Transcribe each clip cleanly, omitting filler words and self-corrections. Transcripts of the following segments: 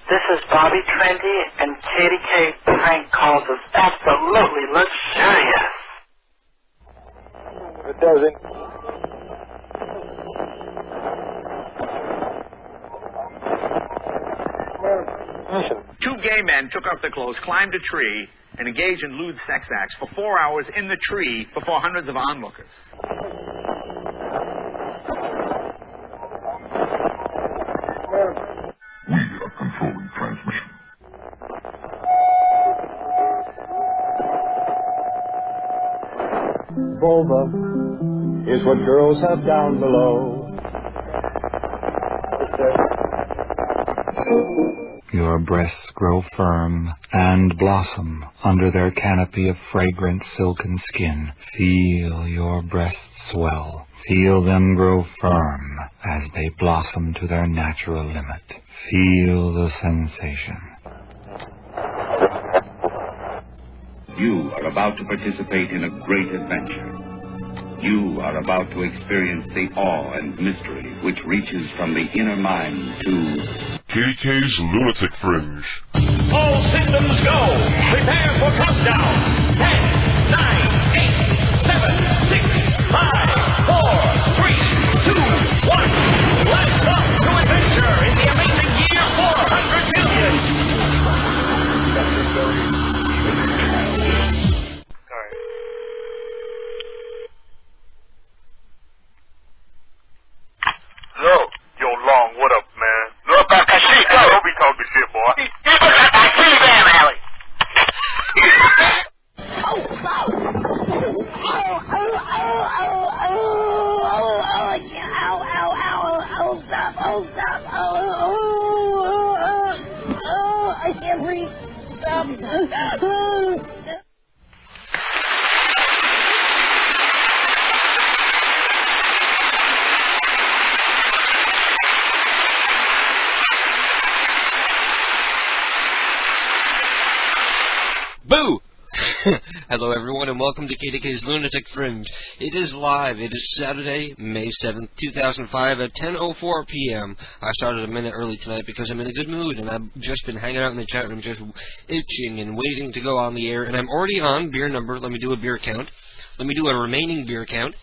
This is Bobby Trendy, and KDK Prank Calls is absolutely luxurious. It doesn't. Two gay men took off their clothes, climbed a tree, and engaged in lewd sex acts for 4 hours in the tree before hundreds of onlookers. We are controlling transmission. Vulva is what girls have down below. Your breasts grow firm and blossom under their canopy of fragrant silken skin. Feel your breasts swell. Feel them grow firm as they blossom to their natural limit. Feel the sensation. You are about to participate in a great adventure. You are about to experience the awe and mystery which reaches from the inner mind to KDK's Lunatic Fringe. All systems go. Prepare for countdown. 10, 9, 8, 7, 6, 5, 4, 3, 2, 1. Let's off to adventure in the amazing year 400 million. Yo, Long, what up, man? Look back that shit, go. Don't be talking shit, boy. Look at that telegram, Allie. I can't breathe. Stop. Boo! Hello everyone and welcome to KDK's Lunatic Fringe. It is live. It is Saturday, May 7th, 2005 at 10:04 p.m. I started a minute early tonight because I'm in a good mood and I've just been hanging out in the chat room just itching and waiting to go on the air, and I'm already on beer number. Let me do a beer count. Let me do a remaining beer count.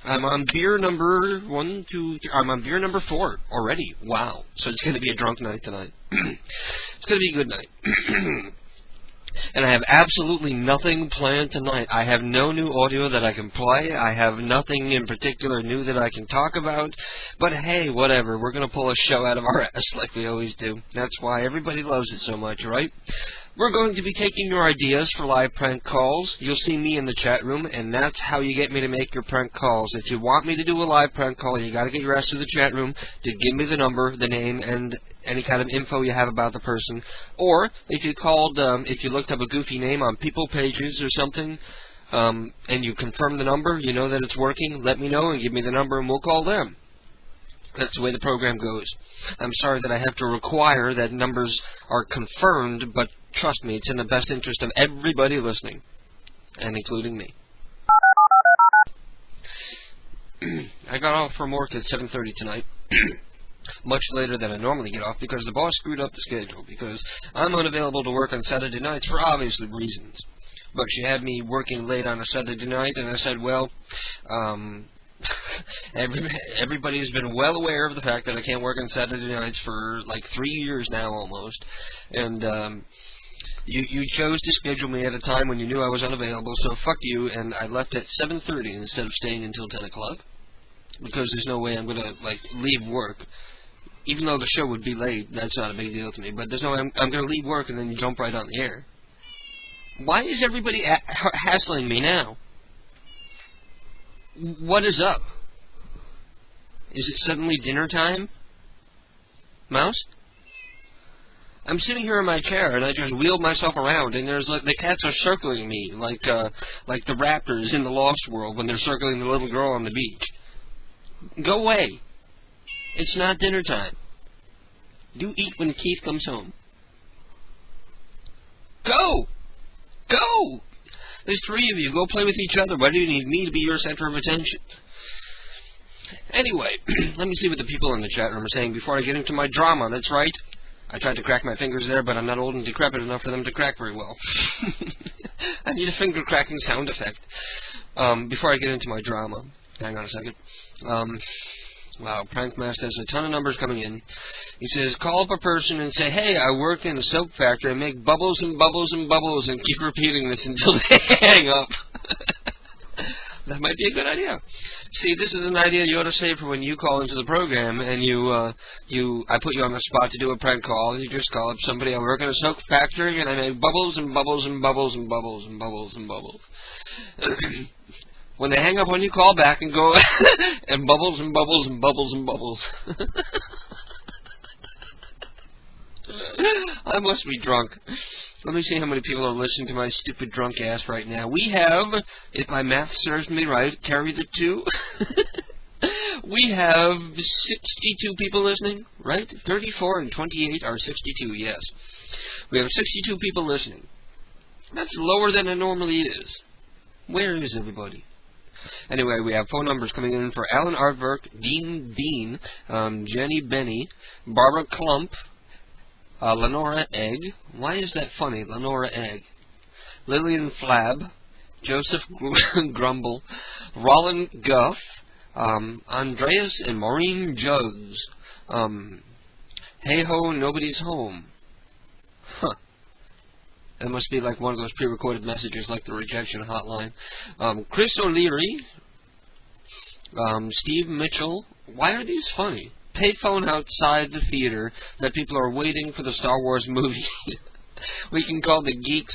I'm on beer number 1, 2, 3. I'm on beer number 4 already. Wow. So it's going to be a drunk night tonight. It's going to be a good night. And I have absolutely nothing planned tonight. I have no new audio that I can play. I have nothing in particular new that I can talk about. But hey, whatever. We're going to pull a show out of our ass like we always do. That's why everybody loves it so much, right? We're going to be taking your ideas for live prank calls. You'll see me in the chat room, and that's how you get me to make your prank calls. If you want me to do a live prank call, you got to get your ass to the chat room to give me the number, the name, and any kind of info you have about the person. Or if you called, if you looked up a goofy name on People Pages or something, and you confirm the number, you know that it's working, let me know and give me the number, and we'll call them. That's the way the program goes. I'm sorry that I have to require that numbers are confirmed, but trust me, it's in the best interest of everybody listening, and including me. I got off from work at 7:30 tonight, much later than I normally get off, because the boss screwed up the schedule, because I'm unavailable to work on Saturday nights for obvious reasons. But she had me working late on a Saturday night, and I said, well, everybody's been well aware of the fact that I can't work on Saturday nights for like 3 years now almost, and you chose to schedule me at a time when you knew I was unavailable, so fuck you, and I left at 7:30 instead of staying until 10 o'clock, because there's no way I'm going to like leave work. Even though the show would be late, that's not a big deal to me, but there's no way I'm going to leave work and then jump right on the air. Why is everybody hassling me now? What is up? Is it suddenly dinner time? Mouse? I'm sitting here in my chair and I just wheeled myself around and there's like the cats are circling me like the raptors in the Lost World when they're circling the little girl on the beach. Go away. It's not dinner time. Do eat when Keith comes home. Go! Go! There's 3 of you. Go play with each other. Why do you need me to be your center of attention? Anyway, let me see what the people in the chat room are saying before I get into my drama. That's right. I tried to crack my fingers there, but I'm not old and decrepit enough for them to crack very well. I need a finger cracking sound effect. Before I get into my drama. Hang on a second. Wow, Prankmaster has a ton of numbers coming in. He says, call up a person and say, hey, I work in a soap factory and make bubbles and bubbles and bubbles, and keep repeating this until they hang up. That might be a good idea. See, this is an idea you ought to save for when you call into the program and I put you on the spot to do a prank call. You just call up somebody, I work in a soap factory and I make bubbles and bubbles and bubbles and bubbles and bubbles and bubbles. When they hang up on you, call back and go and bubbles and bubbles and bubbles and bubbles. I must be drunk. Let me see how many people are listening to my stupid drunk ass right now. We have, if my math serves me right, carry the 2. We have 62 people listening, right? 34 and 28 are 62, yes. We have 62 people listening. That's lower than it normally is. Where is everybody? Anyway, we have phone numbers coming in for Alan Artwork, Dean, Jenny Benny, Barbara Klump, Lenora Egg. Why is that funny? Lenora Egg. Lillian Flab, Joseph Grumble, Roland Guff, Andreas and Maureen Jugs. Hey ho, nobody's home. Huh. That must be like one of those pre-recorded messages, like the rejection hotline. Chris O'Leary, Steve Mitchell. Why are these funny? Payphone outside the theater that people are waiting for the Star Wars movie. We can call the geeks.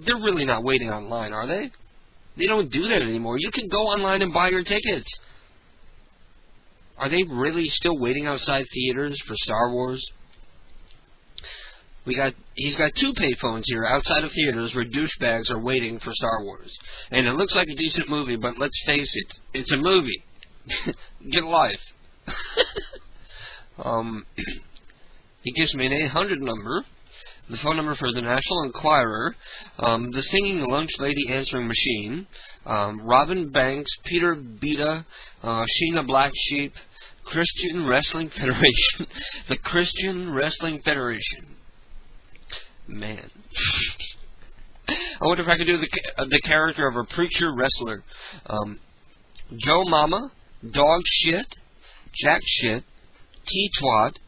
They're really not waiting online, are they? They don't do that anymore. You can go online and buy your tickets. Are they really still waiting outside theaters for Star Wars? He's got 2 payphones here outside of theaters where douchebags are waiting for Star Wars. And it looks like a decent movie, but let's face it, it's a movie. Get a life. He gives me an 800 number, the phone number for the National Enquirer, the Singing Lunch Lady Answering Machine, Robin Banks, Peter Beta, Sheena Black Sheep, Christian Wrestling Federation, the Christian Wrestling Federation. Man. I wonder if I could do the character of a preacher wrestler. Joe Mama, Dog Shit, Jack Shit, T-Twat,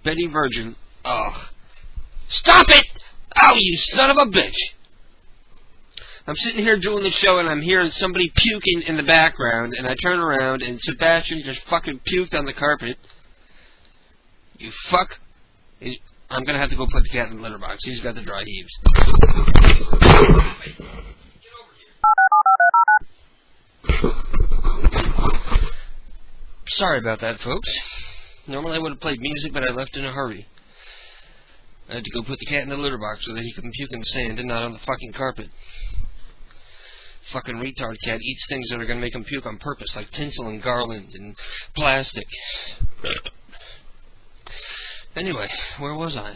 Betty Virgin. Ugh. Stop it! Oh, you son of a bitch! I'm sitting here doing the show and I'm hearing somebody puking in the background, and I turn around and Sebastian just fucking puked on the carpet. You fuck. I'm gonna have to go put the cat in the litter box. He's got the dry heaves. Sorry about that, folks. Normally I would have played music, but I left in a hurry. I had to go put the cat in the litter box so that he can puke in the sand and not on the fucking carpet. Fucking retard cat eats things that are gonna make him puke on purpose, like tinsel and garland and plastic. Anyway, where was I?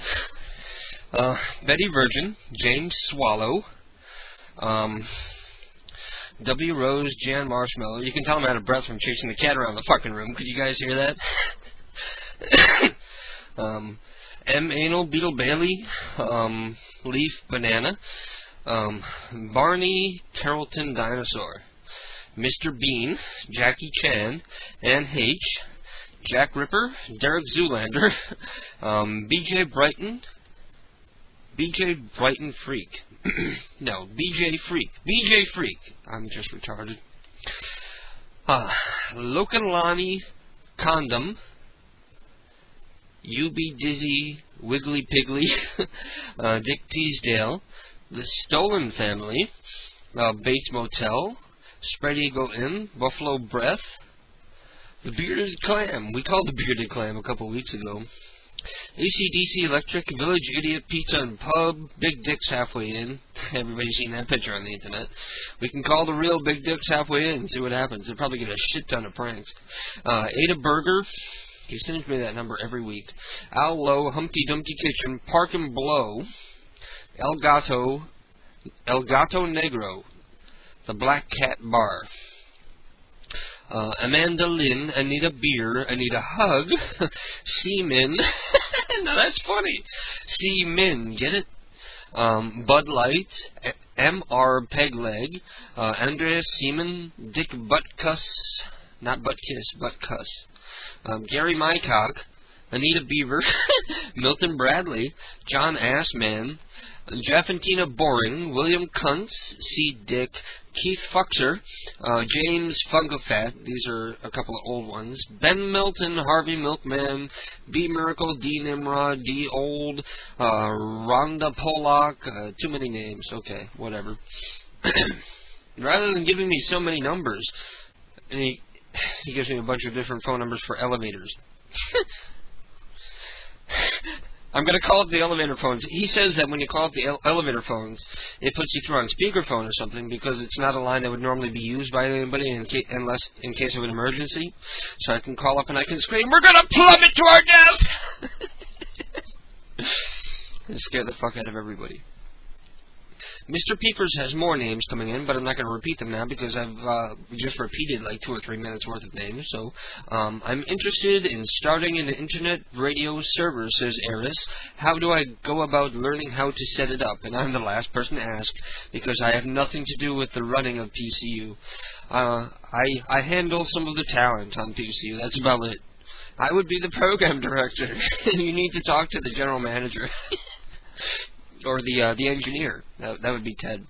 Betty Virgin, James Swallow, W. Rose, Jan Marshmallow. You can tell I'm out of breath from chasing the cat around the fucking room. Could you guys hear that? M. Anal, Beetle Bailey, Leaf Banana, Barney Carrollton Dinosaur, Mr. Bean, Jackie Chan, Ann H., Jack Ripper, Derek Zoolander, BJ Brighton Freak. No, BJ Freak. I'm just retarded. Lokalani Condom, UB Dizzy, Wiggly Piggly, Dick Teasdale, The Stolen Family, Bates Motel, Spread Eagle Inn, Buffalo Breath, The Bearded Clam. We called the Bearded Clam a couple weeks ago. AC/DC Electric, Village Idiot Pizza and Pub, Big Dicks Halfway In. Everybody's seen that picture on the internet. We can call the real Big Dicks Halfway In and see what happens. They'll probably get a shit ton of pranks. Ada Burger. He sends me that number every week. Al Lowe, Humpty Dumpty Kitchen, Park and Blow, El Gato Negro, The Black Cat Bar. Amanda Lynn, Anita Beer, Anita Hug, Seaman, That's funny. C. Min, get it? Bud Light, M.R. Pegleg, Andreas Seaman, Dick Buttcuss, not Buttkiss, Buttcuss, Gary Mycock, Anita Beaver, Milton Bradley, John Assman, Jeff and Tina Boring, William Kuntz, C. Dick, Keith Fuxer, James Fungofat, these are a couple of old ones, Ben Milton, Harvey Milkman, B. Miracle, D. Nimrod, D. Old, Rhonda Pollock, too many names, okay, whatever. Rather than giving me so many numbers, and he gives me a bunch of different phone numbers for elevators. I'm going to call up the elevator phones. He says that when you call up the elevator phones, it puts you through on speakerphone or something because it's not a line that would normally be used by anybody unless in case of an emergency. So I can call up and I can scream, "We're going to plummet to our death!" And scare the fuck out of everybody. Mr. Peepers has more names coming in, but I'm not going to repeat them now because I've just repeated like 2 or 3 minutes worth of names. So I'm interested in starting an internet radio server, says Eris. How do I go about learning how to set it up? And I'm the last person to ask because I have nothing to do with the running of PCU. I handle some of the talent on PCU. That's about it. I would be the program director. You need to talk to the general manager. Or the engineer. That would be Ted.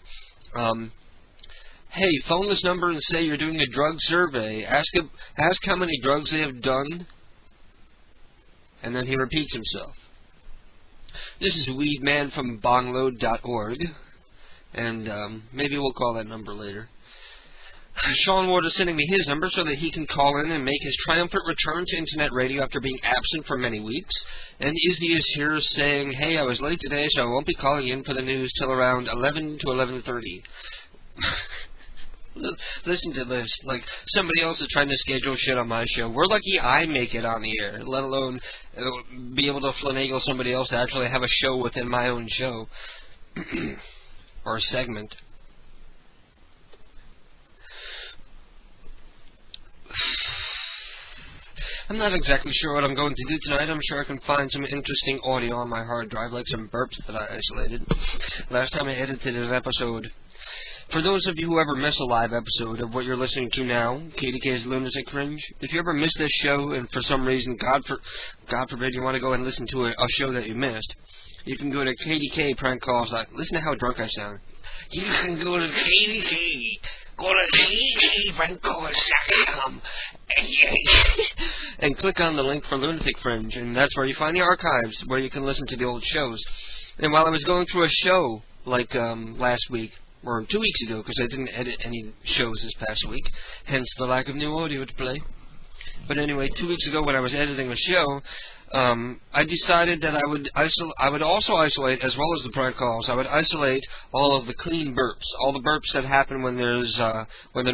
Hey, phone this number and say you're doing a drug survey. Ask how many drugs they have done. And then he repeats himself. This is Weedman from bongload.org. And maybe we'll call that number later. Sean Ward is sending me his number so that he can call in and make his triumphant return to Internet radio after being absent for many weeks. And Izzy is here saying, hey, I was late today, so I won't be calling in for the news till around 11 to 11:30. Listen to this. Like, somebody else is trying to schedule shit on my show. We're lucky I make it on the air, let alone be able to finagle somebody else to actually have a show within my own show. Or a segment. I'm not exactly sure what I'm going to do tonight. I'm sure I can find some interesting audio on my hard drive, like some burps that I isolated last time I edited an episode. For those of you who ever miss a live episode of what you're listening to now, KDK's Lunatic Fringe, if you ever miss this show and for some reason, God forbid, you want to go and listen to a show that you missed, you can go to KDK Prank Calls. Listen to how drunk I sound. You can go to KDK. Go to KDKPrankCalls.com and click on the link for Lunatic Fringe, and that's where you find the archives where you can listen to the old shows. And while I was going through a show like last week, or 2 weeks ago, because I didn't edit any shows this past week, hence the lack of new audio to play. But anyway, 2 weeks ago when I was editing a show, I decided that I would also isolate, as well as the prank calls, I would isolate all of the clean burps, all the burps that happen when they're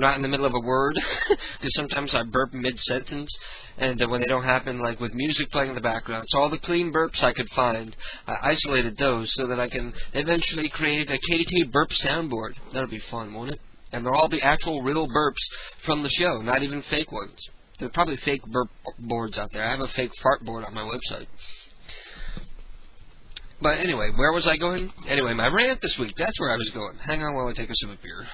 not in the middle of a word, because sometimes I burp mid-sentence, and when they don't happen, like with music playing in the background. So all the clean burps I could find, I isolated those so that I can eventually create a KDK burp soundboard. That'll be fun, won't it? And they'll all be actual real burps from the show, not even fake ones. There are probably fake burp boards out there. I have a fake fart board on my website. But anyway, where was I going? Anyway, my rant this week, that's where I was going. Hang on while I take a sip of beer.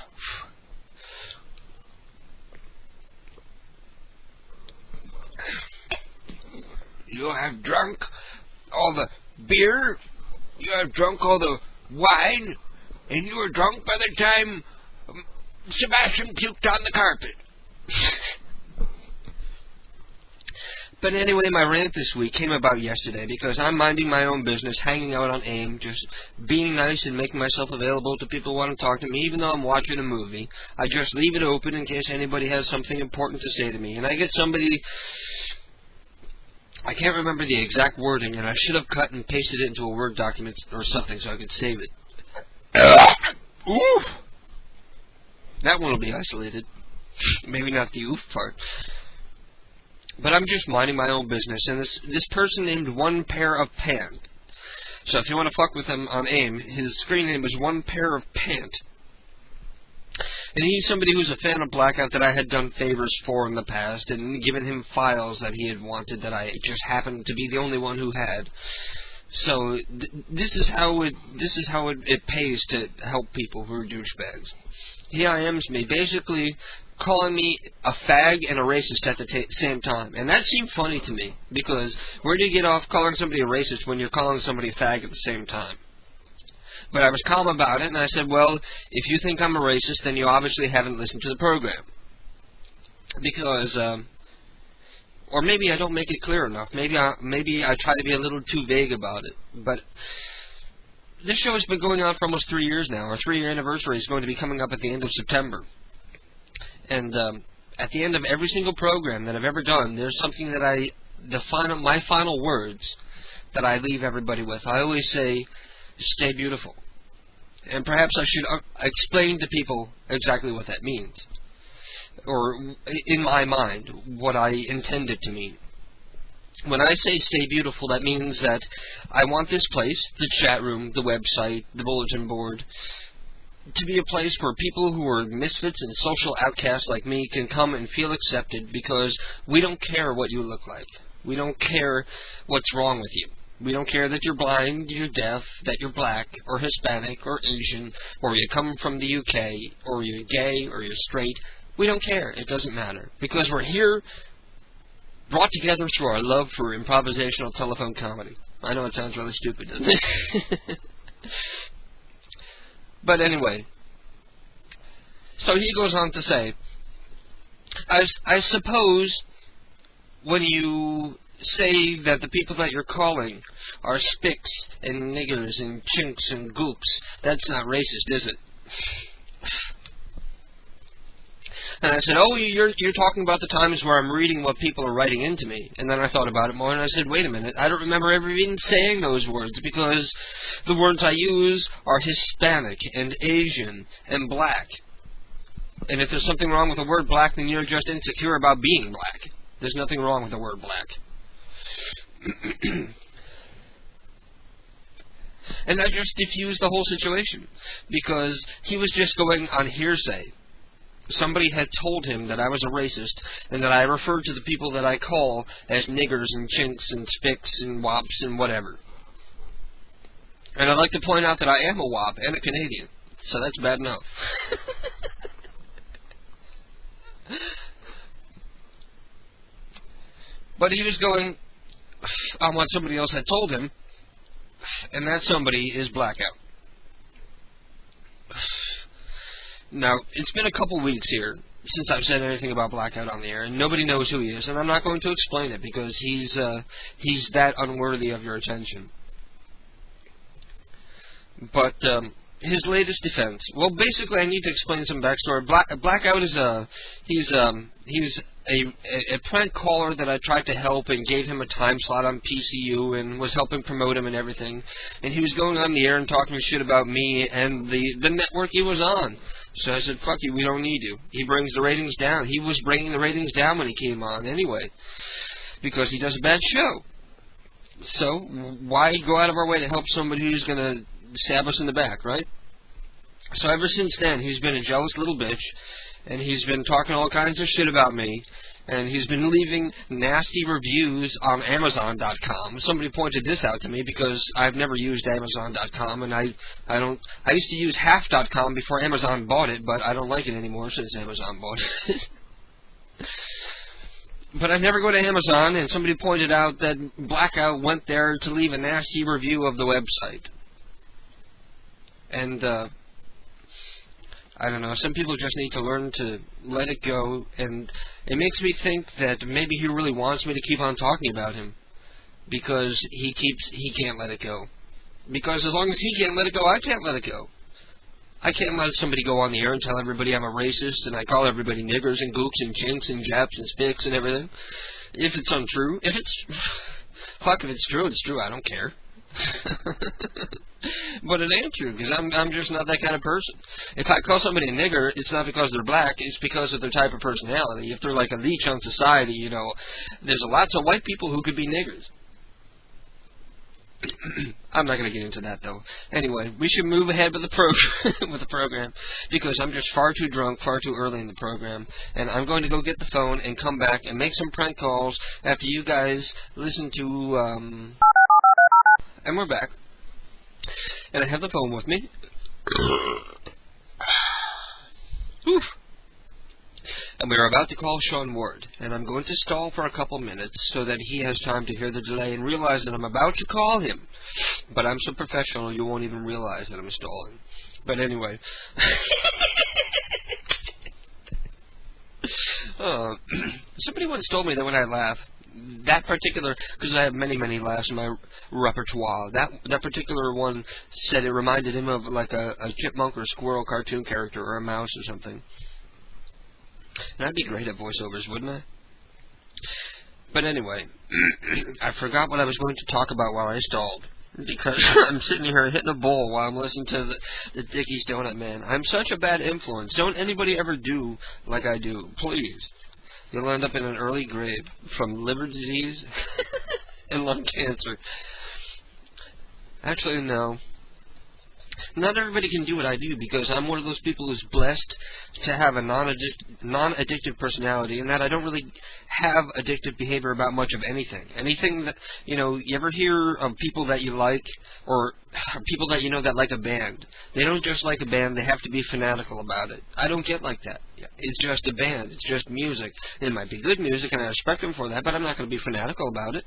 You have drunk all the beer, you have drunk all the wine, and you were drunk by the time Sebastian puked on the carpet. But anyway, my rant this week came about yesterday because I'm minding my own business, hanging out on AIM, just being nice and making myself available to people who want to talk to me, even though I'm watching a movie. I just leave it open in case anybody has something important to say to me. And I get somebody, I can't remember the exact wording, and I should have cut and pasted it into a Word document or something so I could save it. Oof! That one will be isolated. Maybe not the oof part. But I'm just minding my own business, and this person named One Pair of Pant. So if you want to fuck with him on AIM, his screen name is One Pair of Pant. And he's somebody who's a fan of Blackout that I had done favors for in the past, and given him files that he had wanted that I just happened to be the only one who had. So this is how it pays to help people who are douchebags. Here I am, me basically calling me a fag and a racist at the same time, and that seemed funny to me because where do you get off calling somebody a racist when you're calling somebody a fag at the same time? But I was calm about it, and I said, well, if you think I'm a racist, then you obviously haven't listened to the program. Because, or maybe I don't make it clear enough. Maybe I try to be a little too vague about it. But this show has been going on for almost 3 years now. Our 3-year anniversary is going to be coming up at the end of September. And at the end of every single program that I've ever done, there's something that my final words that I leave everybody with. I always say, stay beautiful. And perhaps I should explain to people exactly what that means. Or, in my mind, what I intend it to mean. When I say stay beautiful, that means that I want this place, the chat room, the website, the bulletin board, to be a place where people who are misfits and social outcasts like me can come and feel accepted because we don't care what you look like. We don't care what's wrong with you. We don't care that you're blind, you're deaf, that you're black, or Hispanic, or Asian, or you come from the UK, or you're gay, or you're straight. We don't care. It doesn't matter. Because we're here brought together through our love for improvisational telephone comedy. I know it sounds really stupid, doesn't it? But anyway. So he goes on to say, I suppose when you say that the people that you're calling are spics and niggers and chinks and gooks, that's not racist, is it? And I said, oh, you're talking about the times where I'm reading what people are writing into me. And then I thought about it more, and I said, wait a minute, I don't remember ever even saying those words, because the words I use are Hispanic and Asian and black. And if there's something wrong with the word black, then you're just insecure about being black. There's nothing wrong with the word black. And that just diffused the whole situation, because he was just going on hearsay. Somebody had told him that I was a racist, and that I referred to the people that I call as niggers and chinks and spics and wops and whatever. And I'd like to point out that I am a wop and a Canadian, so that's bad enough. But he was going on what somebody else had told him, and that somebody is Blackout. Now, it's been a couple weeks here since I've said anything about Blackout on the air, and nobody knows who he is, and I'm not going to explain it because he's that unworthy of your attention. But his latest defense, well, basically, I need to explain some backstory. Blackout is he's a prank caller that I tried to help and gave him a time slot on PCU and was helping promote him and everything. And he was going on the air and talking shit about me and the network he was on. So I said, fuck you, we don't need you. He brings the ratings down. He was bringing the ratings down when he came on anyway, because he does a bad show. So why go out of our way to help somebody who's going to stab us in the back, right? So ever since then, he's been a jealous little bitch, and he's been talking all kinds of shit about me, and he's been leaving nasty reviews on Amazon.com. Somebody pointed this out to me because I've never used Amazon.com, and I used to use Half.com before Amazon bought it, but I don't like it anymore since Amazon bought it. But I never go to Amazon, and somebody pointed out that Blackout went there to leave a nasty review of the website. And I don't know, some people just need to learn to let it go, and it makes me think that maybe he really wants me to keep on talking about him, because he can't let it go. Because as long as he can't let it go, I can't let it go. I can't let somebody go on the air and tell everybody I'm a racist, and I call everybody niggers and gooks and chinks and japs and spics and everything. If it's untrue, if it's true, it's true, I don't care. But it ain't true, because I'm just not that kind of person. If I call somebody a nigger, it's not because they're black, it's because of their type of personality. If they're like a leech on society, you know, there's lots of white people who could be niggers. I'm not going to get into that, though. Anyway, we should move ahead with the program, because I'm just far too drunk, far too early in the program, and I'm going to go get the phone and come back and make some prank calls after you guys listen to, and And we're back. And I have the phone with me. Oof. And we are about to call Sean Ward. And I'm going to stall for a couple minutes so that he has time to hear the delay and realize that I'm about to call him. But I'm so professional you won't even realize that I'm stalling. But anyway. Somebody once told me that when I laugh, that particular, because I have many, many laughs in my repertoire, that particular one said it reminded him of like a chipmunk or squirrel cartoon character or a mouse or something. And I'd be great at voiceovers, wouldn't I? But anyway, I forgot what I was going to talk about while I stalled. Because I'm sitting here hitting a bowl while I'm listening to the Dickie's Donut Man. I'm such a bad influence. Don't anybody ever do like I do. Please. You'll end up in an early grave from liver disease and lung cancer. Actually, no. Not everybody can do what I do because I'm one of those people who's blessed to have a non-addictive personality, and that I don't really have addictive behavior about much of anything. Anything that, you ever hear of people that you like, or people that you know that like a band. They don't just like a band, they have to be fanatical about it. I don't get like that. It's just a band. It's just music. It might be good music, and I respect them for that, but I'm not going to be fanatical about it.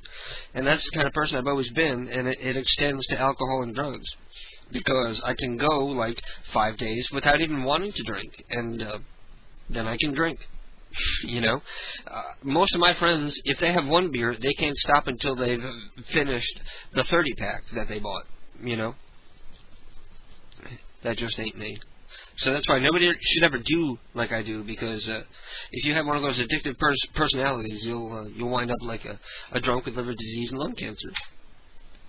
And that's the kind of person I've always been, and it extends to alcohol and drugs. Because I can go, like, 5 days without even wanting to drink, and then I can drink, Most of my friends, if they have one beer, they can't stop until they've finished the 30-pack that they bought, That just ain't me. So that's why nobody should ever do like I do, because if you have one of those addictive personalities, you'll wind up like a drunk with liver disease and lung cancer.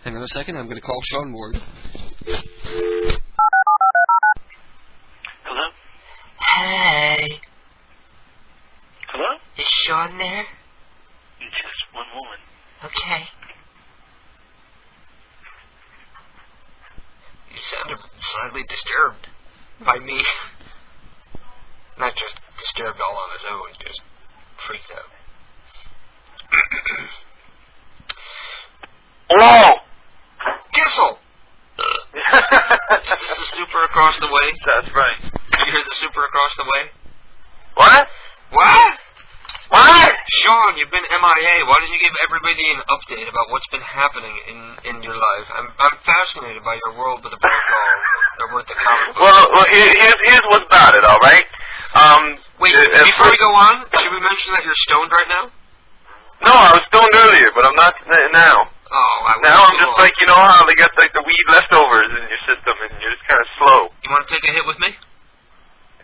Hang on a second, I'm going to call Sean Ward. Hello? Hey. Hello? Is Sean there? Just one moment. Okay. You sounded slightly disturbed by me. Not just disturbed all on his own, just freaked out. Hello! Kissel! Is this the super across the way? That's right. You hear the super across the way? What? What? What? Sean, you've been MIA. Why don't you give everybody an update about what's been happening in your life? I'm fascinated by your world with the protocol, or with the comic book. Well, here's what's about it, all right? Wait, before we go on, should we mention that you're stoned right now? No, I was stoned earlier, but I'm not now. Oh, now I'm just like, how they got like the weed leftovers in your system, and you're just kind of slow. You want to take a hit with me?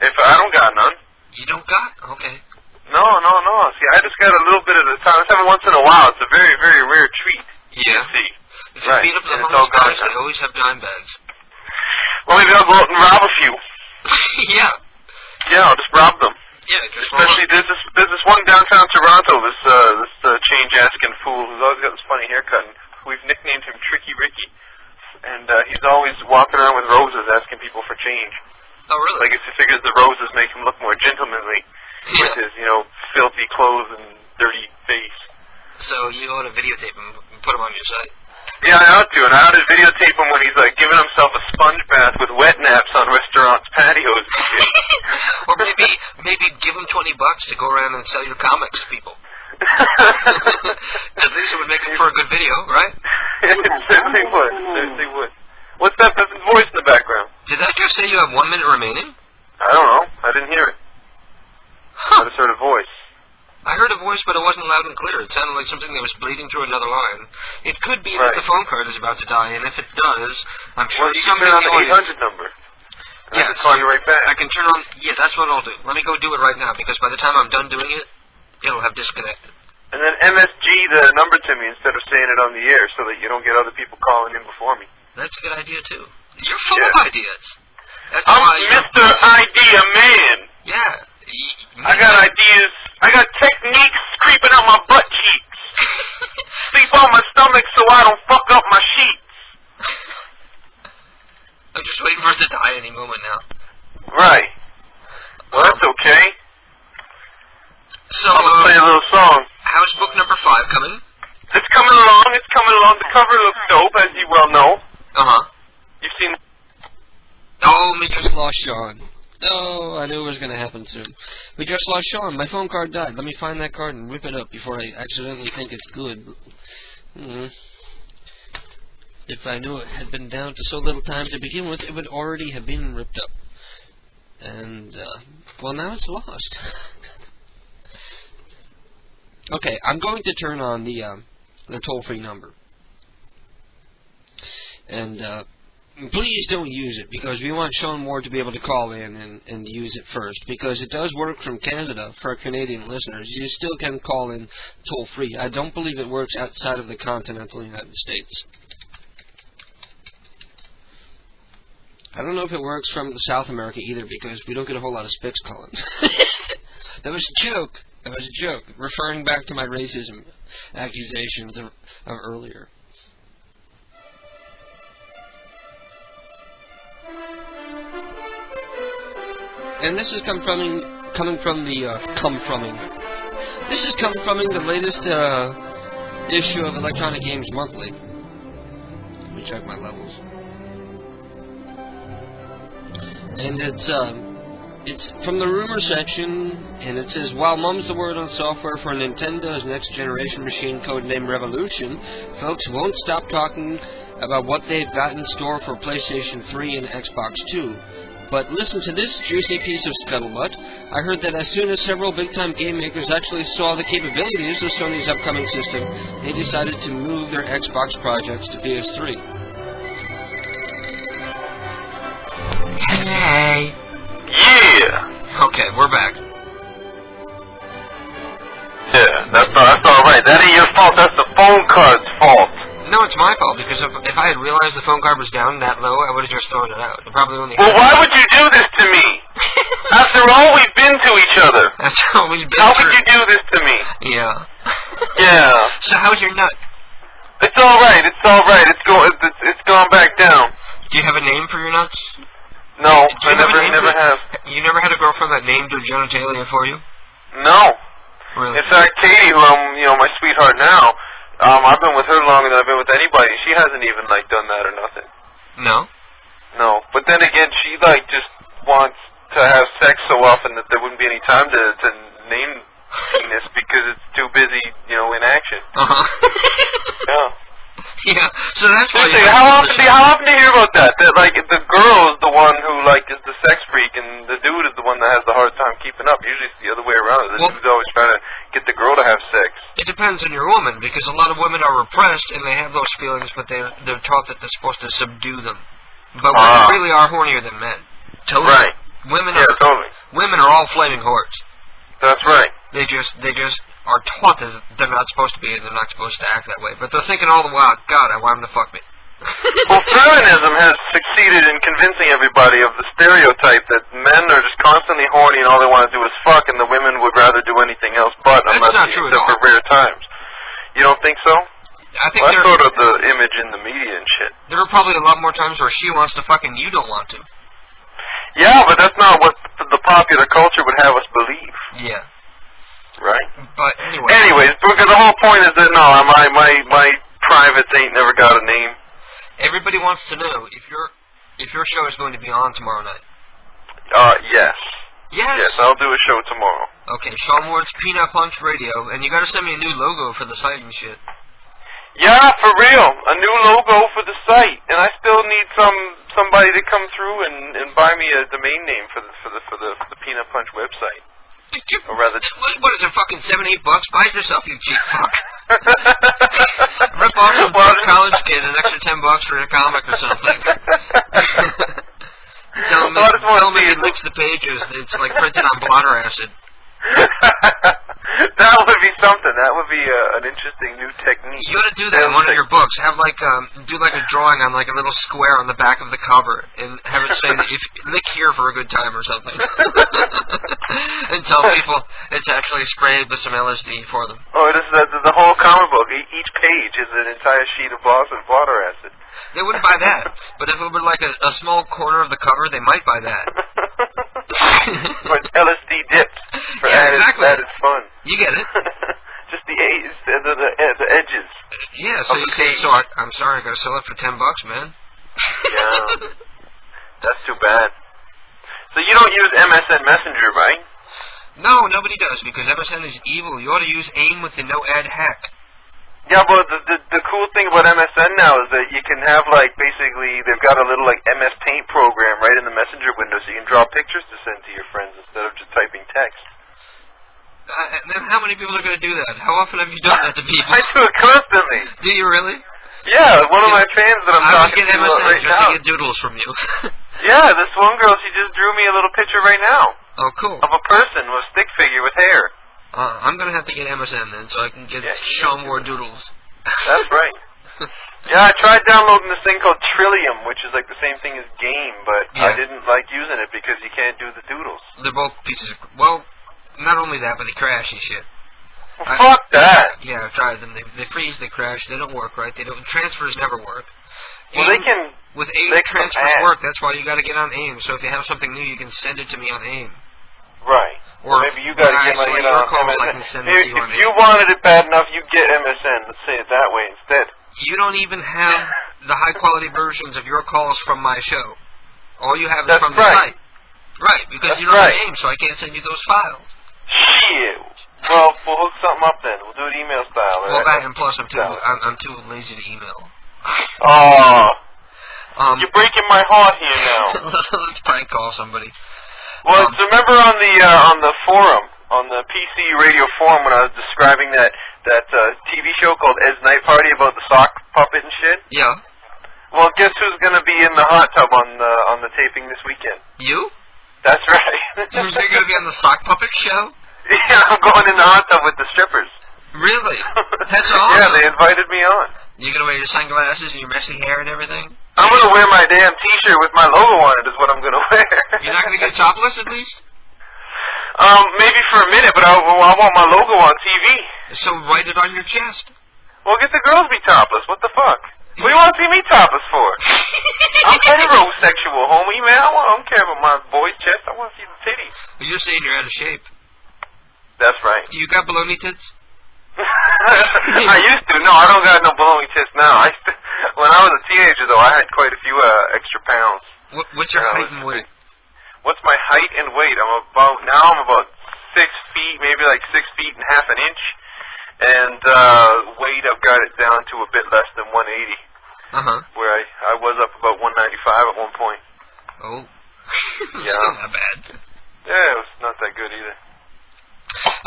If I don't got none. You don't got? Okay. No. See, I just got a little bit of the time. It's every once in a while. It's a very, very rare treat. Yeah. See. If you beat up the homeless guys, they always have dime bags. Well, maybe I'll go out and rob a few. Yeah. Yeah, I'll just rob them. Yeah, just especially there's this one downtown Toronto, this change-asking fool who's always got this funny haircut. We've nicknamed him Tricky Ricky, and he's always walking around with roses asking people for change. Oh, really? I guess he figures the roses make him look more gentlemanly with his, filthy clothes and dirty face. So you ought to videotape him and put him on your site. Yeah, I ought to, and I ought to videotape him when he's like giving himself a sponge bath with wet naps on restaurants' patios. Or maybe give him $20 to go around and sell your comics to people. At least it would make it for a good video, right? It certainly would. What's that voice in the background? Did that just say you have 1 minute remaining? I don't know. I didn't hear it. Huh. What sort of voice? I heard a voice, but it wasn't loud and clear. It sounded like something that was bleeding through another line. It could be that the phone card is about to die, and if it does, I'm sure somebody on the 800 number. Yeah, I can call you right back. I can turn on... Yeah, that's what I'll do. Let me go do it right now, because by the time I'm done doing it, it'll have disconnected. And then MSG the number to me instead of saying it on the air so that you don't get other people calling in before me. That's a good idea, too. You're full of ideas. That's I'm Mr. Idea Man. Yeah. I got ideas. I got techniques creeping out my butt cheeks. Sleep on my stomach so I don't fuck up my sheets. I'm just waiting for it to die any moment now. Right. Well, that's okay. So, I'm gonna play a little song. How's book number 5 coming? It's coming along. The cover looks dope, as you well know. lost Sean. Oh, I knew it was going to happen soon. We just lost Sean. My phone card died. Let me find that card and rip it up before I accidentally think it's good. If I knew it had been down to so little time to begin with, it would already have been ripped up. And, well, now it's lost. Okay, I'm going to turn on the toll-free number. And, please don't use it, because we want Sean Ward to be able to call in and use it first, because it does work from Canada for our Canadian listeners. You still can call in toll-free. I don't believe it works outside of the continental United States. I don't know if it works from South America either, because we don't get a whole lot of Spix calling. That was a joke. That was a joke, referring back to my racism accusations of earlier. And this is coming from the latest issue of Electronic Games Monthly. Let me check my levels. And it's from the rumor section, and it says, while mum's the word on software for Nintendo's next generation machine codenamed Revolution, folks won't stop talking about what they've got in store for PlayStation 3 and Xbox 2. But listen to this juicy piece of scuttlebutt. I heard that as soon as several big-time game makers actually saw the capabilities of Sony's upcoming system, they decided to move their Xbox projects to PS3. Hey. Yeah. Okay, we're back. Yeah, that's all right. That ain't your fault. That's the phone card's fault. No, it's my fault, because if I had realized the phone card was down that low, I would have just thrown it out. It probably only. Well, why would you do this to me? After all we've been to each other. After all we've been How through. could you do this to me? Yeah. Yeah. So how's your nut? It's all right. It's all right. It's gone back down. Do you have a name for your nuts? No, I never have. You never had a girlfriend that named her genitalia for you? No. Really? In fact, Katie, who I'm, my sweetheart now, I've been with her longer than I've been with anybody. She hasn't even done that or nothing. No. No, but then again, she just wants to have sex so often that there wouldn't be any time to name penis because it's too busy, in action. Yeah. Yeah. So that's why. How often do you hear about that? That the girl is the one who is the sex freak, and the dude is the one that has the hard time keeping up. Usually it's the other way around. The dude's always trying to get the girl to have sex. It depends on your woman, because a lot of women are repressed and they have those feelings, but they're taught that they're supposed to subdue them. But women really are hornier than men. Totally. Right. Totally. Women are all flaming whores. That's right. They just are taught that they're not supposed to be, and they're not supposed to act that way. But they're thinking all the while, God, I want him to fuck me. Well, feminism has succeeded in convincing everybody of the stereotype that men are just constantly horny and all they want to do is fuck, and the women would rather do anything else but, That's not true at all. For rare times. You don't think so? I think that's sort of the image in the media and shit. There are probably a lot more times where she wants to fuck and you don't want to. Yeah, but that's not what the popular culture would have us believe. Yeah. Right? But anyways, because the whole point is that my privates ain't never got a name. Everybody wants to know if your show is going to be on tomorrow night. Yes. Yes? Yes, I'll do a show tomorrow. Okay, Sean Ward's Peanut Punch Radio, and you gotta send me a new logo for the site and shit. Yeah, for real. A new logo for the site. And I still need somebody to come through and buy me a domain name for the Peanut Punch website. Or rather, what is it, fucking $7-8? Buy it yourself, you cheap fuck. Rip off some college kid an extra $10 for a comic or something. Tell him he licks the pages. It's like printed on blotter acid. That would be something. That would be an interesting new technique. You ought to do that in one of your books. Have do a drawing on a little square on the back of the cover, and have it say that if lick here for a good time or something, and tell people it's actually sprayed with some LSD for them. Oh, this is the whole comic book. Each page is an entire sheet of blotter acid. They wouldn't buy that, but if it were a small corner of the cover, they might buy that. Or it's LSD dipped. Yeah, exactly. That is fun. You get it. Just the edges. Yeah, so you say, I'm sorry, I gotta sell it for $10, man. Yeah. That's too bad. So you don't use MSN Messenger, right? No, nobody does, because MSN is evil. You ought to use AIM with the no-ad hack. Yeah, but the cool thing about MSN now is that you can have, like, basically, they've got a little, like, MS Paint program right in the Messenger window, so you can draw pictures to send to your friends instead of just typing text. Then how many people are going to do that? How often have you done that to people? I do it constantly. Do you really? Yeah, one of my fans that I'm talking to MSN right just now. To get doodles from you. Yeah, this one girl, she just drew me a little picture right now. Oh, cool. Of a person with a stick figure with hair. I'm going to have to get MSN then, so I can show more doodles. That's right. Yeah, I tried downloading this thing called Trillium, which is like the same thing as Game, but I didn't like using it because you can't do the doodles. They're both pieces of... Well, not only that, but they crash and shit. Well, fuck that. Yeah, I've tried them. They freeze, they crash, they don't work right. Transfers never work. Well, they can... With AIM, transfers work. That's why you got to get on AIM. So if you have something new, you can send it to me on AIM. Right. Or maybe you got to get on MSN. If you wanted it bad enough, you get MSN. Let's say it that way instead. You don't even have the high-quality versions of your calls from my show. All you have is from the site. Right, because you don't have AIM, so I can't send you those files. Shit. Well, we'll hook something up then. We'll do it email style. Well, that and plus I'm too lazy to email. Oh. You're breaking my heart here now. Let's prank call somebody. Well, remember on the forum, on the PC radio forum, when I was describing that TV show called Ed's Night Party about the sock puppet and shit? Yeah. Well, guess who's going to be in the hot tub on the taping this weekend? You? That's right. You're going to be on the sock puppet show? Yeah, I'm going in the hot tub with the strippers. Really? That's awesome. Yeah, they invited me on. You going to wear your sunglasses and your messy hair and everything? I'm going to wear my damn T-shirt with my logo on it is what I'm going to wear. You're not going to get topless at least? Maybe for a minute, but I want my logo on TV. So write it on your chest. Well, get the girls to be topless. What the fuck? What do you want to see me topless for? I'm heterosexual, homie, man. I don't care about my boy's chest. I want to see the titties. Well, you're saying you're out of shape. That's right. You got baloney tits? I used to. No, I don't got no baloney tits now. When I was a teenager, though, I had quite a few extra pounds. What's your height and weight? What's my height and weight? I'm about 6 feet, maybe like 6 feet and half an inch. And weight, I've got it down to a bit less than 180. Where I was up about 195 at one point. Oh. Yeah. Still not bad. Yeah, it was not that good either.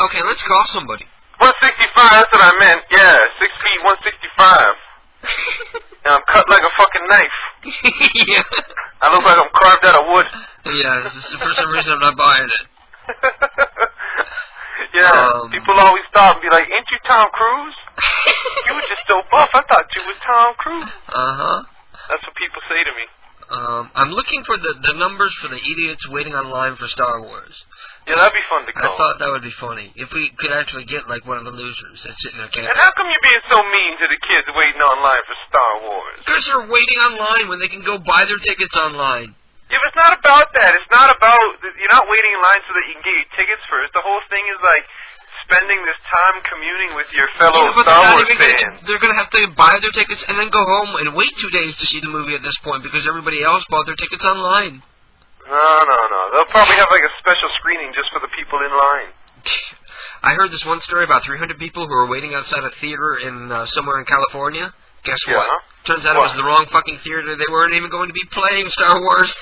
Okay, let's call somebody. 165, that's what I meant. Yeah, 6 feet, 165. And I'm cut like a fucking knife. Yeah. I look like I'm carved out of wood. Yeah, for some reason I'm not buying it. Yeah, people always stop and be like, ain't you Tom Cruise? You were just so buff, I thought you was Tom Cruise. That's what people say to me. I'm looking for the numbers for the idiots waiting online for Star Wars. Yeah, that'd be fun to call. I thought that would be funny. If we could actually get, like, one of the losers that's sitting there camping. And how come you're being so mean to the kids waiting online for Star Wars? Because they're waiting online when they can go buy their tickets online. Yeah, but it's not about that. It's not about... You're not waiting in line so that you can get your tickets first. The whole thing is, like, spending this time communing with your fellow Star Wars fans. They're going to have to buy their tickets and then go home and wait 2 days to see the movie at this point because everybody else bought their tickets online. No. They'll probably have, like, a special screening just for the people in line. I heard this one story about 300 people who were waiting outside a theater in somewhere in California. Guess what? Turns out it was the wrong fucking theater. They weren't even going to be playing Star Wars.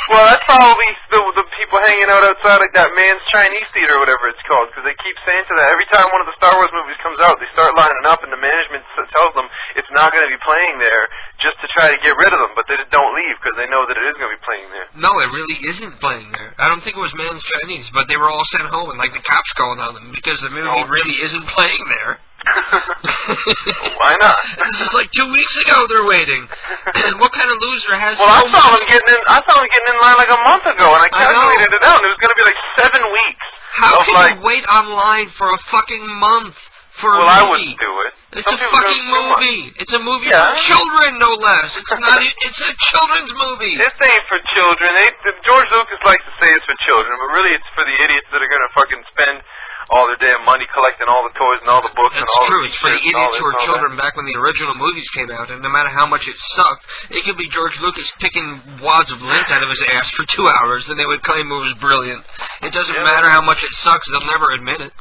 Well, that's probably the people hanging out outside like that Man's Chinese Theater or whatever it's called, because they keep saying to that every time one of the Star Wars movies comes out, they start lining up and the management tells them it's not going to be playing there just to try to get rid of them, but they just don't leave because they know that it is going to be playing there. No, it really isn't playing there. I don't think it was Man's Chinese, but they were all sent home and like the cops calling on them because the movie really isn't playing there. Why not? This is like 2 weeks ago they're waiting. And what kind of loser has... Well, I saw them getting in line like a month ago, and I calculated it out, and it was going to be like 7 weeks. How can you wait online for a fucking month for a movie? Well, I wouldn't do it. It's a fucking movie. It's a movie for children, no less. It's not. It's a children's movie. This ain't for children. George Lucas likes to say it's for children, but really it's for the idiots that are going to fucking spend all their damn money collecting all the toys and all the books and That's all true. the It's for the t-shirts and all idiots this who were and all children that. back when the original movies came out, and no matter how much it sucked, it could be George Lucas picking wads of lint out of his ass for 2 hours, and they would claim it was brilliant. It doesn't matter how much it sucks; they'll never admit it.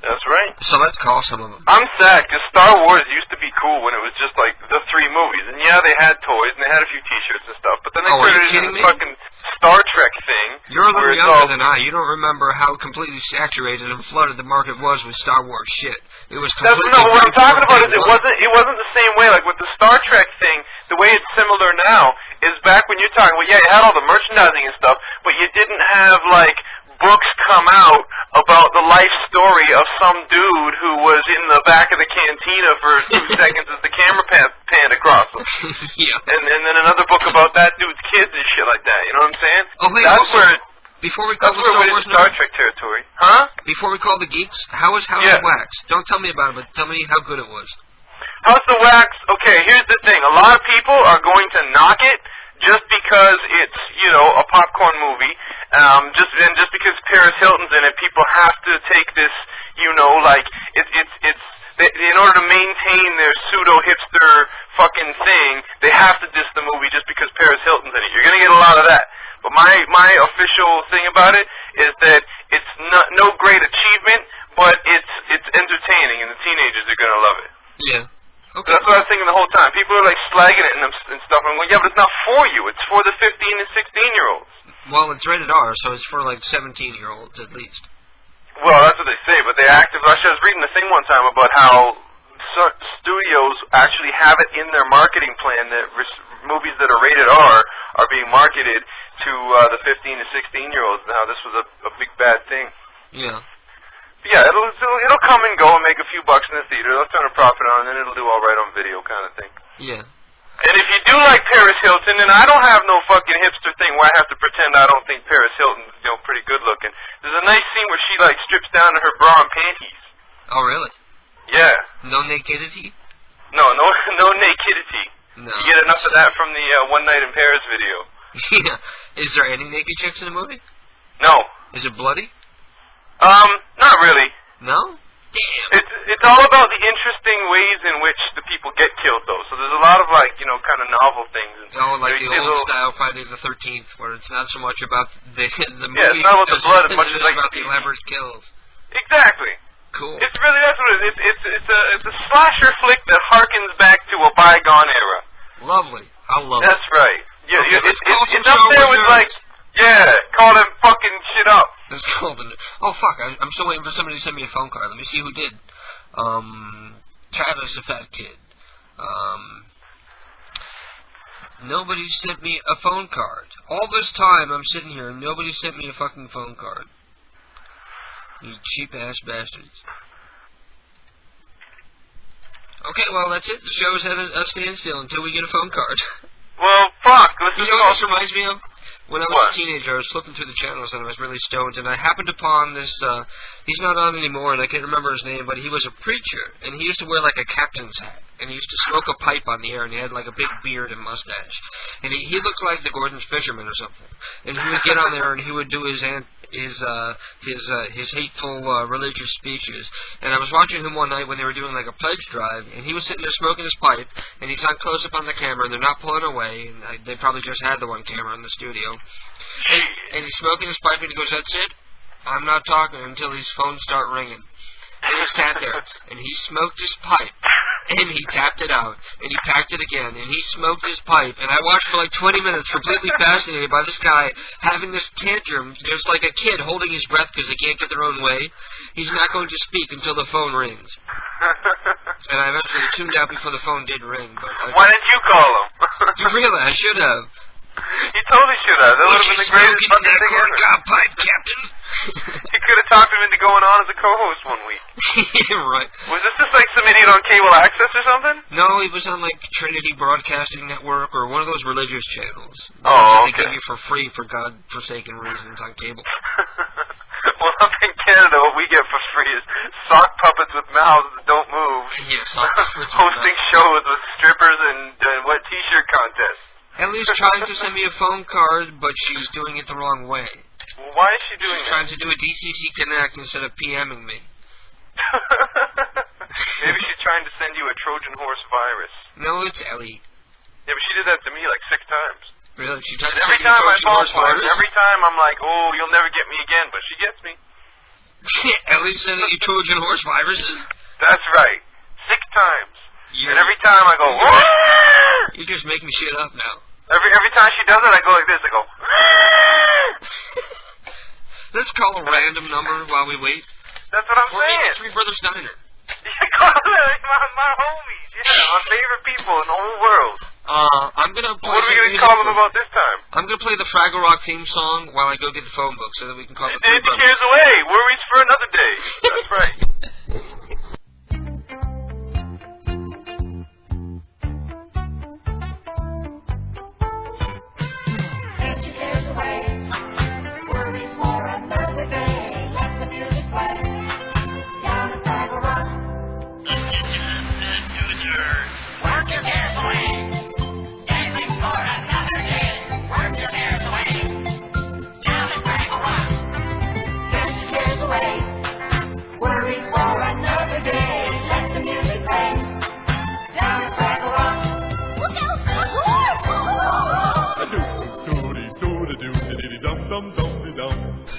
That's right. So let's call some of them. I'm sad because Star Wars used to be cool when it was just like the 3 movies, and yeah, they had toys and they had a few T-shirts and stuff. But then they turned it into this fucking Star Trek thing. You're a where little it's younger all... than I. You don't remember how completely saturated and flooded the market was with Star Wars shit. It was That's, completely. no, what I'm talking about is it wasn't the same way. Like with the Star Trek thing, the way it's similar now is back when you're talking. Well, yeah, you had all the merchandising and stuff, but you didn't have like books come out about the life story of some dude who was in the back of the cantina for 2 seconds as the camera panned across him. Yeah. And then another book about that dude's kids and shit like that. You know what I'm saying? Oh wait, that's also, where before we call that's the where Star we're Wars in Star Trek territory, huh? Before we call the geeks, how is House of Wax? Don't tell me about it, but tell me how good it was. House of Wax, okay, here's the thing. A lot of people are going to knock it just because it's, you know, a popcorn movie. Just because Paris Hilton's in it, people have to take this, you know, like, it's in order to maintain their pseudo-hipster fucking thing, they have to diss the movie just because Paris Hilton's in it. You're going to get a lot of that. But my official thing about it is that it's no great achievement, but it's entertaining, and the teenagers are going to love it. Yeah. Okay. That's what I was thinking the whole time. People are like slagging it and stuff. I'm like, yeah, but it's not for you. It's for the 15 and 16-year-olds. Well, it's rated R, so it's for like 17-year-olds at least. Well, that's what they say, but they actively... Actually, I was reading a thing one time about how studios actually have it in their marketing plan that movies that are rated R are being marketed to the 15 to 16-year-olds. Now, this was a big bad thing. Yeah. But yeah, it'll come and go and make a few bucks in the theater. They'll turn a profit on it, and then it'll do all right on video kind of thing. Yeah. And if you do like Paris Hilton, and I don't have no fucking hipster thing where I have to pretend I don't think Paris Hilton's, you know, pretty good looking. There's a nice scene where she like strips down to her bra and panties. Oh, really? Yeah. No nakedity? No nakedity. No. You get enough of that from the One Night in Paris video. Yeah. Is there any naked chicks in the movie? No. Is it bloody? Not really. No? Damn. It's all about the interesting ways in which the people get killed, though. So there's a lot of, like, you know, kind of novel things. Oh, like you the know, old style Friday the 13th, where it's not so much about the movie. Yeah, it's not about the blood as much as like about the elaborate kills. Exactly. Cool. It's really, that's what it is. It's a slasher flick that harkens back to a bygone era. Lovely. I love it. That's right. Yeah, Okay, it's Star up there Wars with, like, yeah, call them fucking shit up. It's called oh, fuck. I'm still waiting for somebody to send me a phone card. Let me see who did. Travis, a fat kid. Nobody sent me a phone card. All this time I'm sitting here and nobody sent me a fucking phone card. You cheap-ass bastards. Okay, well, that's it. The show's at a standstill until we get a phone card. Well, fuck. You know what this reminds me of? When I was a teenager, I was flipping through the channels and I was really stoned, and I happened upon this, he's not on anymore, and I can't remember his name, but he was a preacher, and he used to wear like a captain's hat, and he used to smoke a pipe on the air, and he had like a big beard and mustache. And he looked like the Gordon's Fisherman or something. And he would get on there and he would do his hateful religious speeches. And I was watching him one night when they were doing like a pledge drive, and he was sitting there smoking his pipe, and he's on close up on the camera, and they're not pulling away, and they probably just had the one camera in the studio. And he's smoking his pipe, and he goes, "That's it. I'm not talking until these phones start ringing." And he sat there, and he smoked his pipe, and he tapped it out, and he packed it again, and he smoked his pipe, and I watched for like 20 minutes, completely fascinated by this guy having this tantrum, just like a kid holding his breath because they can't get their own way. He's not going to speak until the phone rings. And I eventually tuned out before the phone did ring. But why didn't you call him? Really, I should have. You totally should have. That would have been the greatest fucking thing ever. Corncob pipe, Captain. You could have talked him into going on as a co-host one week. Yeah, right. Was this just like some idiot on cable access or something? No, he was on like Trinity Broadcasting Network or one of those religious channels. Oh, okay. They give you for free for God-forsaken reasons on cable. Well, up in Canada, what we get for free is sock puppets with mouths that don't move. Yeah, sock puppets hosting shows with strippers and wet T-shirt contests. Ellie's trying to send me a phone card, but she's doing it the wrong way. Well, why is she doing She's trying to do a DCC Connect instead of PMing me. Maybe she's trying to send you a Trojan horse virus. No, it's Ellie. Yeah, but she did that to me like 6 times. Really? She tried to Every send you a time I Trojan fall horse for it, virus? every time I'm like, oh, you'll never get me again, but she gets me. Ellie's sending you Trojan horse viruses? That's right. 6 times. You're, and every time I go, you're just making shit up now. Every time she does it, I go like this. I go, Let's call a random number while we wait. That's what I'm saying. Three Brothers Diner. my homies. Yeah, my favorite people in the whole world. I'm gonna play. What are we gonna call them about this time? I'm gonna play the Fraggle Rock theme song while I go get the phone book so that we can call the Three Brothers. Cares away. Worries for another day. That's right.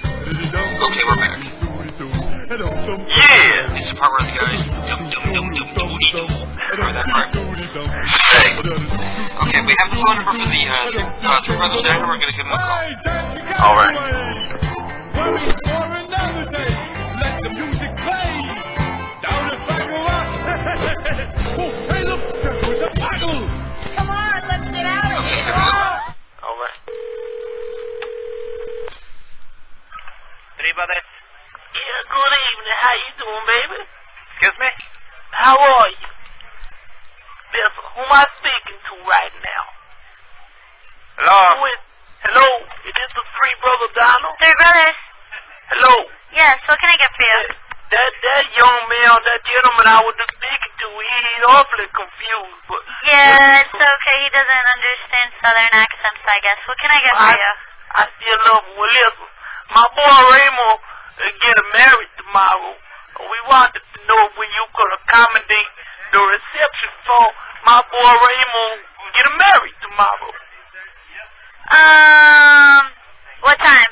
Okay, we're back. Yeah! It's the part where the guys dum-dum-dum-dum-doody-doo. Remember that part? Hey. Okay, we have the phone number for the Three Brothers Diner. We're going to give them a call. Alright. Come on, let's get out of here. Alright. Three Brothers. Yeah, good evening. How you doing, baby? Excuse me? How are you? Listen, who am I speaking to right now? Hello? Hello? Is this the Three Brother Donald? Three Brothers. Hello? Yes, what can I get for you? That young man, that gentleman I was just speaking to, he's awfully confused. But Yeah, it's okay. He doesn't understand Southern accents, I guess. What can I get for you? I still love him. Well, listen, my boy Raymond is getting married tomorrow. We wanted to know when you could accommodate the reception for my boy Raymond getting married tomorrow. What time?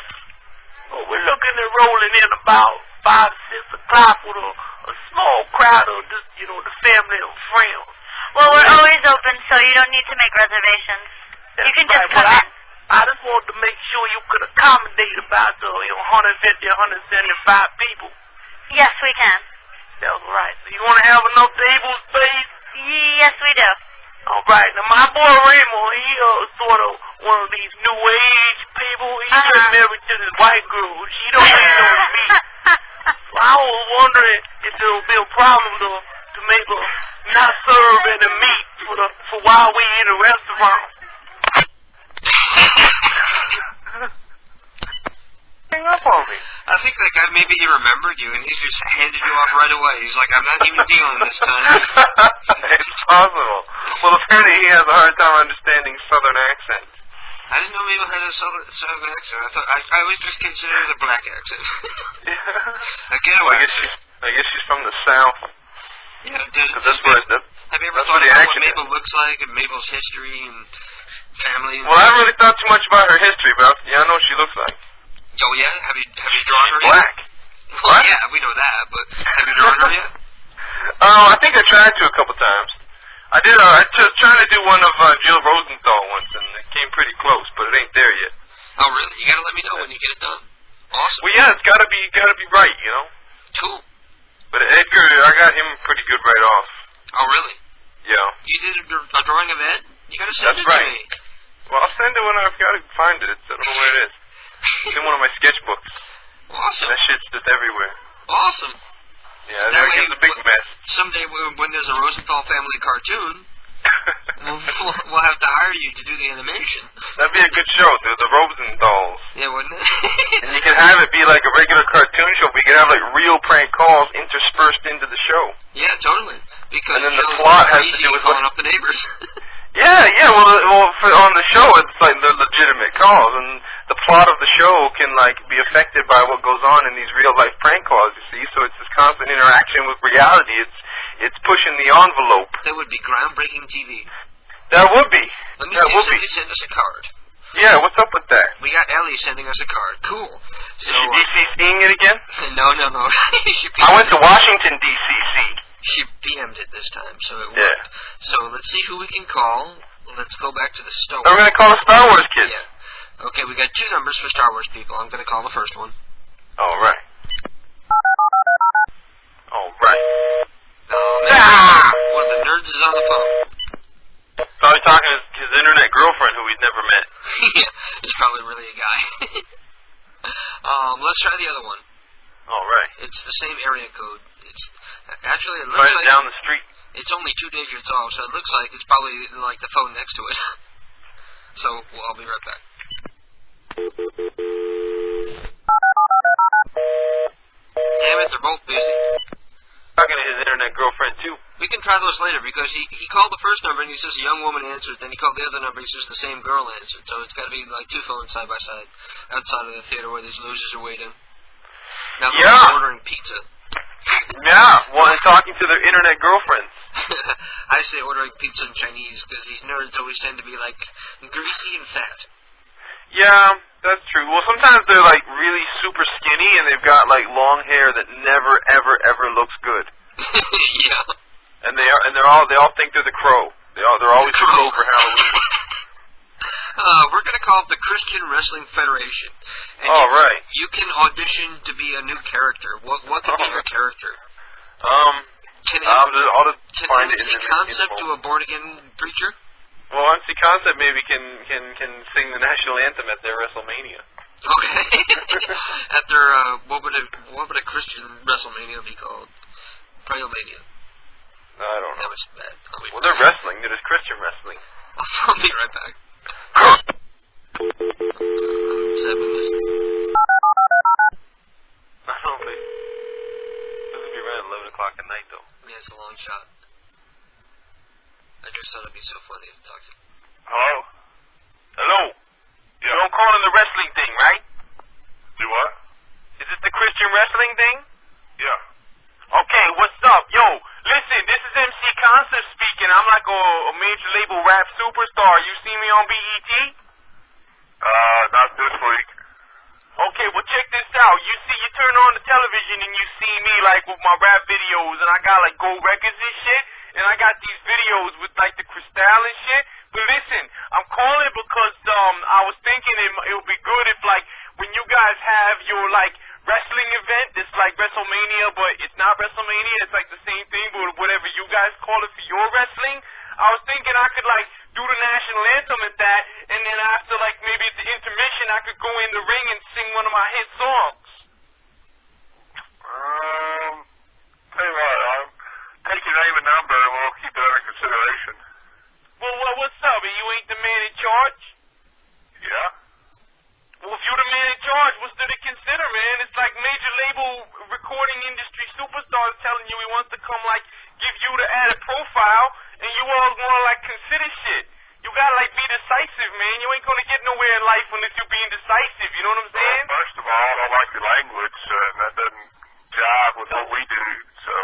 Well, we're looking at rolling in about 5 or 6 o'clock with a small crowd of just, the family and friends. Well, we're always open, so you don't need to make reservations. You can just come in. I just wanted to make sure you could accommodate about the 150, 175 people. Yes, we can. That's right. So you want to have enough table space? Yes, we do. All right. Now, my boy Raymond, he sort of one of these new age people. He gets married to this white girl. She don't really know me. So I was wondering if there would be a problem to make her not serve any meat for while we in the restaurant. Hang up on me. I think that guy, maybe he remembered you, and he just handed you off right away. He's like, I'm not even dealing this time. It's possible. Well, apparently he has a hard time understanding Southern accents. I didn't know Mabel had a Southern accent. I always just considered it a black accent. Again, well, I guess she's from the South. Yeah, have you ever thought about what Mabel looks like and Mabel's history and family? Well, I haven't really thought too much about her history, but I know what she looks like. Oh yeah, have you drawn her black. yet? Well, yeah, we know that, but have you drawn her yet? I think I tried to a couple times. I did. I was trying to do one of Jill Rosenthal once, and it came pretty close, but it ain't there yet. Oh really? You gotta let me know when you get it done. Awesome. Well, yeah, it's gotta be right, Cool. But Edgar, I got him pretty good right off. Oh really? Yeah. You did a drawing of Ed? You gotta send it to me. Well, I'll send it when I've got to find it. I don't know where it is. It's in one of my sketchbooks. Awesome. That shit's just everywhere. Awesome. Yeah, that gives a big mess. Someday when there's a Rosenthal family cartoon, we'll have to hire you to do the animation. That'd be a good show, dude. The Rosenthals. Yeah, wouldn't it? And you can have it be like a regular cartoon show, but you can have like real prank calls interspersed into the show. Yeah, totally. Because and then the plot has to do with calling up the neighbors. Yeah. Well, on the show it's like they're legitimate calls, and the plot of the show can like be affected by what goes on in these real life prank calls. You see, so it's this constant interaction with reality. It's pushing the envelope. That would be groundbreaking TV. That would be. Let me that see if would be. somebody send us a card. Yeah, what's up with that? We got Ellie sending us a card. Cool. So, Is she DCCing it again? No. I went to Washington, D.C.C. She PM'd it this time, so it worked. Yeah. So let's see who we can call. Let's go back to the Star We're going to call the Star Wars kids. Yeah. Okay, we got 2 numbers for Star Wars people. I'm going to call the first one. All right. All right. Oh, man. One of the nerds is on the phone. Probably talking to his internet girlfriend who we'd never met. Yeah, he's probably really a guy. Let's try the other one. All right. It's the same area code. It's actually it looks Right like down the street. It's only 2 digits off, so it looks like it's probably like the phone next to it. So I'll be right back. Damn it, they're both busy. Talking to his internet girlfriend too. We can try those later because he called the first number and he says a young woman answered. Then he called the other number and he says the same girl answered. So it's got to be like 2 phones side by side outside of the theater where these losers are waiting. Now they're ordering pizza. Yeah, well, and talking to their internet girlfriends. I say ordering pizza in Chinese because these nerds always tend to be like greasy and fat. Yeah, that's true. Well, sometimes they're like really super skinny and they've got like long hair that never ever looks good. Yeah. And they all think they're the Crow. They're always the Crow for Halloween. We're going to call it the Christian Wrestling Federation. And you can audition to be a new character. What could be your character? Can MC Concept do a born-again preacher? Well, MC Concept maybe can sing the national anthem at their WrestleMania. Okay. At their, what would a Christian WrestleMania be called? Prayomania. I don't know. That was bad. Well, they're wrestling. They're just Christian wrestling. I'll be right back. 7 minutes. I don't think. This will be around 11 o'clock at night, though. Yeah, it's a long shot. I just thought it'd be so funny to talk to. Hello? Hello? Yeah. You don't call in the wrestling thing, right? Do what? Is this the Christian wrestling thing? Yeah. Okay, what's up? Yo, listen, this is MC Concept speaking. I'm like a major label rap superstar. You see me on BET? Not this week. Okay, well check this out. You turn on the television and you see me like with my rap videos and I got like gold records and shit. And I got these videos with like the Cristal and shit. But listen, I'm calling because I was thinking it would be good if like when you guys have your like wrestling event, it's like WrestleMania, but it's not WrestleMania. It's like the same thing, but whatever you guys call it for your wrestling. I was thinking I could like do the national anthem at that, and then after like maybe at the intermission, I could go in the ring and sing one of my hit songs. Tell you what, I'll take your name and number, and we'll keep it under consideration. Well, what's up? You ain't the man in charge? Yeah. Well, if you're the man in charge, what's there to consider, man? It's like major label recording industry superstars telling you he wants to come, like, give you the added profile, and you all want to, like, consider shit. You gotta, like, be decisive, man. You ain't gonna get nowhere in life unless you're being decisive, you know what I'm saying? Well, first of all, I don't like your language, and that doesn't jive with what we do, so...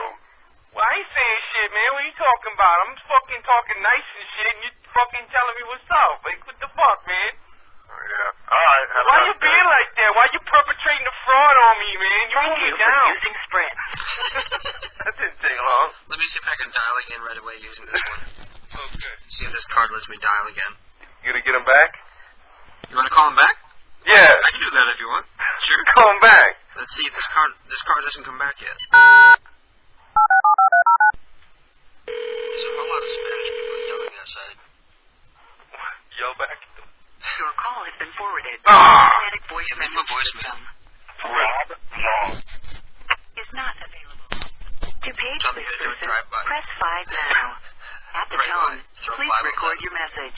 Well, I ain't saying shit, man. What are you talking about? I'm fucking talking nice and shit, and you fucking telling me what's up. Like, what the fuck, man? Yeah. All right. Why you being like that? Why you perpetrating a fraud on me, man? You need me down. Using Sprint. That didn't take long. Let me see if I can dial again right away using this one. Okay. See if this card lets me dial again. You gonna get him back? You want to call him back? Yeah. I can do that if you want. Sure. Call him back. Let's see if this card doesn't come back yet. There's a whole lot of Spanish people yelling outside. Yell back. Your call has been forwarded. Automatic voice message system. Rob Long is not available. To page this person, press 5 now. At the tone, please record your message.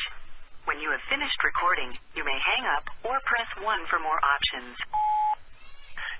When you have finished recording, you may hang up or press 1 for more options.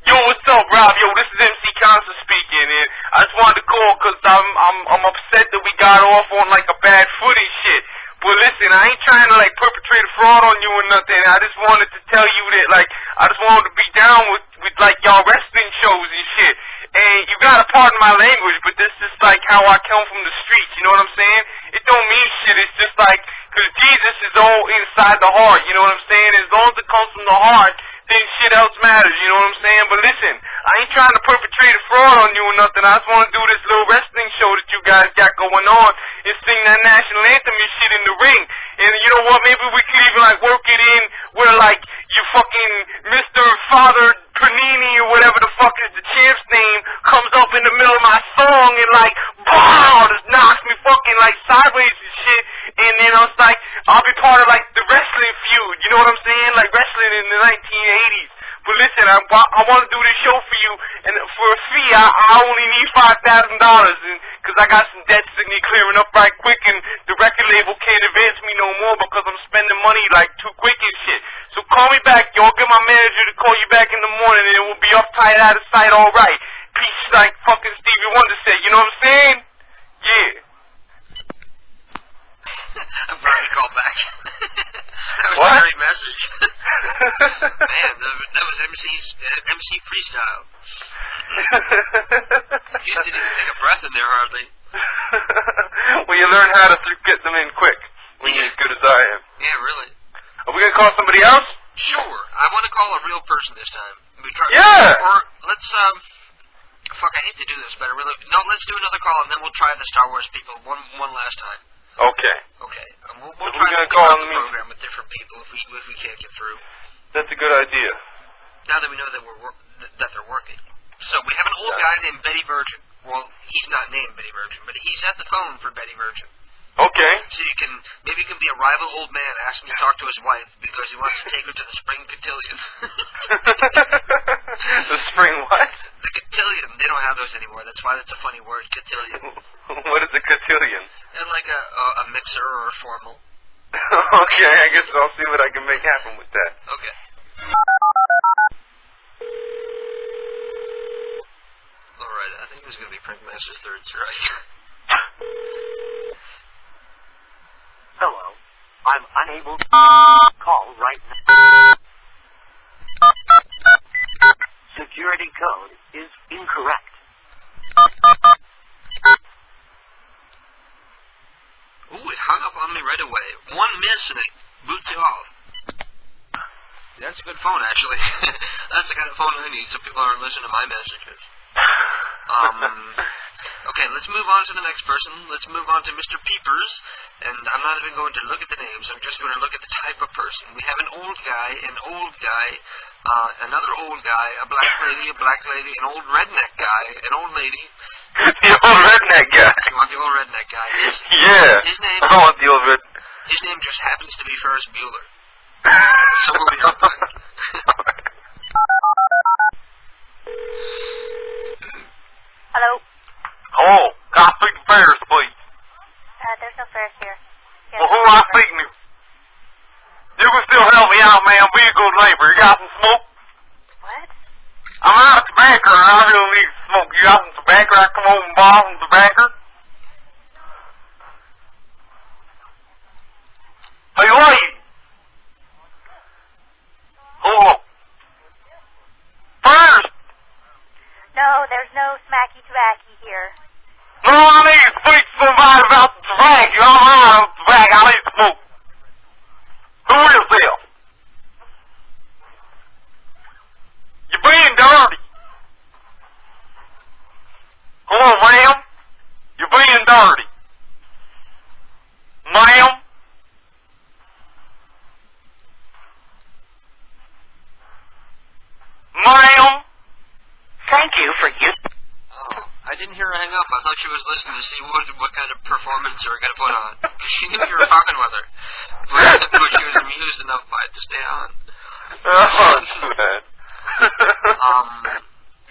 Yo, what's up, Rob? Yo, this is MC Concept speaking, and I just wanted to call because I'm upset that we got off on like a bad foot and shit. But listen, I ain't trying to like perpetrate a fraud fraud on you or nothing. I just wanted to tell you that, like, I just wanted to be down with like, y'all wrestling shows and shit. And you gotta pardon my language, but this is, like, how I come from the streets, you know what I'm saying? It don't mean shit, it's just like, because Jesus is all inside the heart, you know what I'm saying? As long as it comes from the heart, then shit else matters, you know what I'm saying? But listen, I ain't trying to perpetrate a fraud on you or nothing. I just want to do this little wrestling show that you guys got going on and sing that national anthem and shit in the ring. And you know what? Maybe we can even, like, work it in where, like, you fucking Mr. Father Panini or whatever the fuck is the champ's name comes up in the middle of my song and, like, BOW! Just knocks me fucking, like, sideways and shit. And then I was like, I'll be part of, like, the wrestling feud. You know what I'm saying? Like, wrestling in the 1980s. But listen, I want to do this show for you, and for a fee, I only need $5,000, because I got some debts that need clearing up right quick, and the record label can't advance me no more because I'm spending money, like, too quick and shit. So call me back, y'all. Get my manager to call you back in the morning, and it will be uptight, out of sight, all right. Peace, like fucking Stevie Wonder said. You know what I'm saying? Yeah. I'm glad you called back. That was What? a great message. Man, that was MC freestyle. You didn't even take a breath in there hardly. Well, you learn how to get them in quick when you're as good as I am. Yeah, really. Are we gonna call somebody else? Sure. I want to call a real person this time. Yeah. Or let's fuck. I hate to do this, but I really no. Let's do another call and then we'll try the Star Wars people one last time. Okay. Okay. We'll We're try gonna to call the them program with different people if we can't get through. That's a good idea. Now that we know that that they're working. So we have an old guy named Betty Virgin. Well, he's not named Betty Virgin, but he's at the phone for Betty Virgin. Okay. So maybe you can be a rival old man asking to talk to his wife because he wants to take her to the spring cotillion. The spring what? The cotillion. They don't have those anymore. That's why that's a funny word, cotillion. What is a cotillion? And like a mixer or a formal. Okay, I guess I'll see what I can make happen with that. Okay. Alright, I think it was going to be Prankmaster's third strike. Hello. I'm unable to call right now. Security code is incorrect. Ooh, it hung up on me right away. One miss and it boots you off. That's a good phone, actually. That's the kind of phone I need so people aren't listening to my messages. Okay, let's move on to the next person. Let's move on to Mr. Peepers. And I'm not even going to look at the names. I'm just going to look at the type of person. We have an old guy, another old guy, a black lady, an old redneck guy, an old lady. The old redneck guy. You want the old redneck guy? His name. I want the old redneck. His name just happens to be Ferris Bueller. So we'll be up there. Hello? Hello. Can I speak to Ferris, please? There's no Ferris here. Well, who am I speaking to? You can still help me out, man. Be a good neighbor. You got some smoke? What? I'm out of tobacco and I really need some smoke. You got some tobacco? I come over and buy some tobacco? Hey, lady. Hello. Ferris. No, there's no smacky tobacco here. No, I need to speak to somebody about the tobacco. I'm out of tobacco. I need smoke. Who is this? You're being dirty. Hello, ma'am. You're being dirty. Ma'am. Ma'am. Thank you for you. I didn't hear her hang up. I thought she was listening to see what kind of performance you were going to put on. Because she knew you were talking with her. But she was amused enough by it to stay on. Oh, too bad.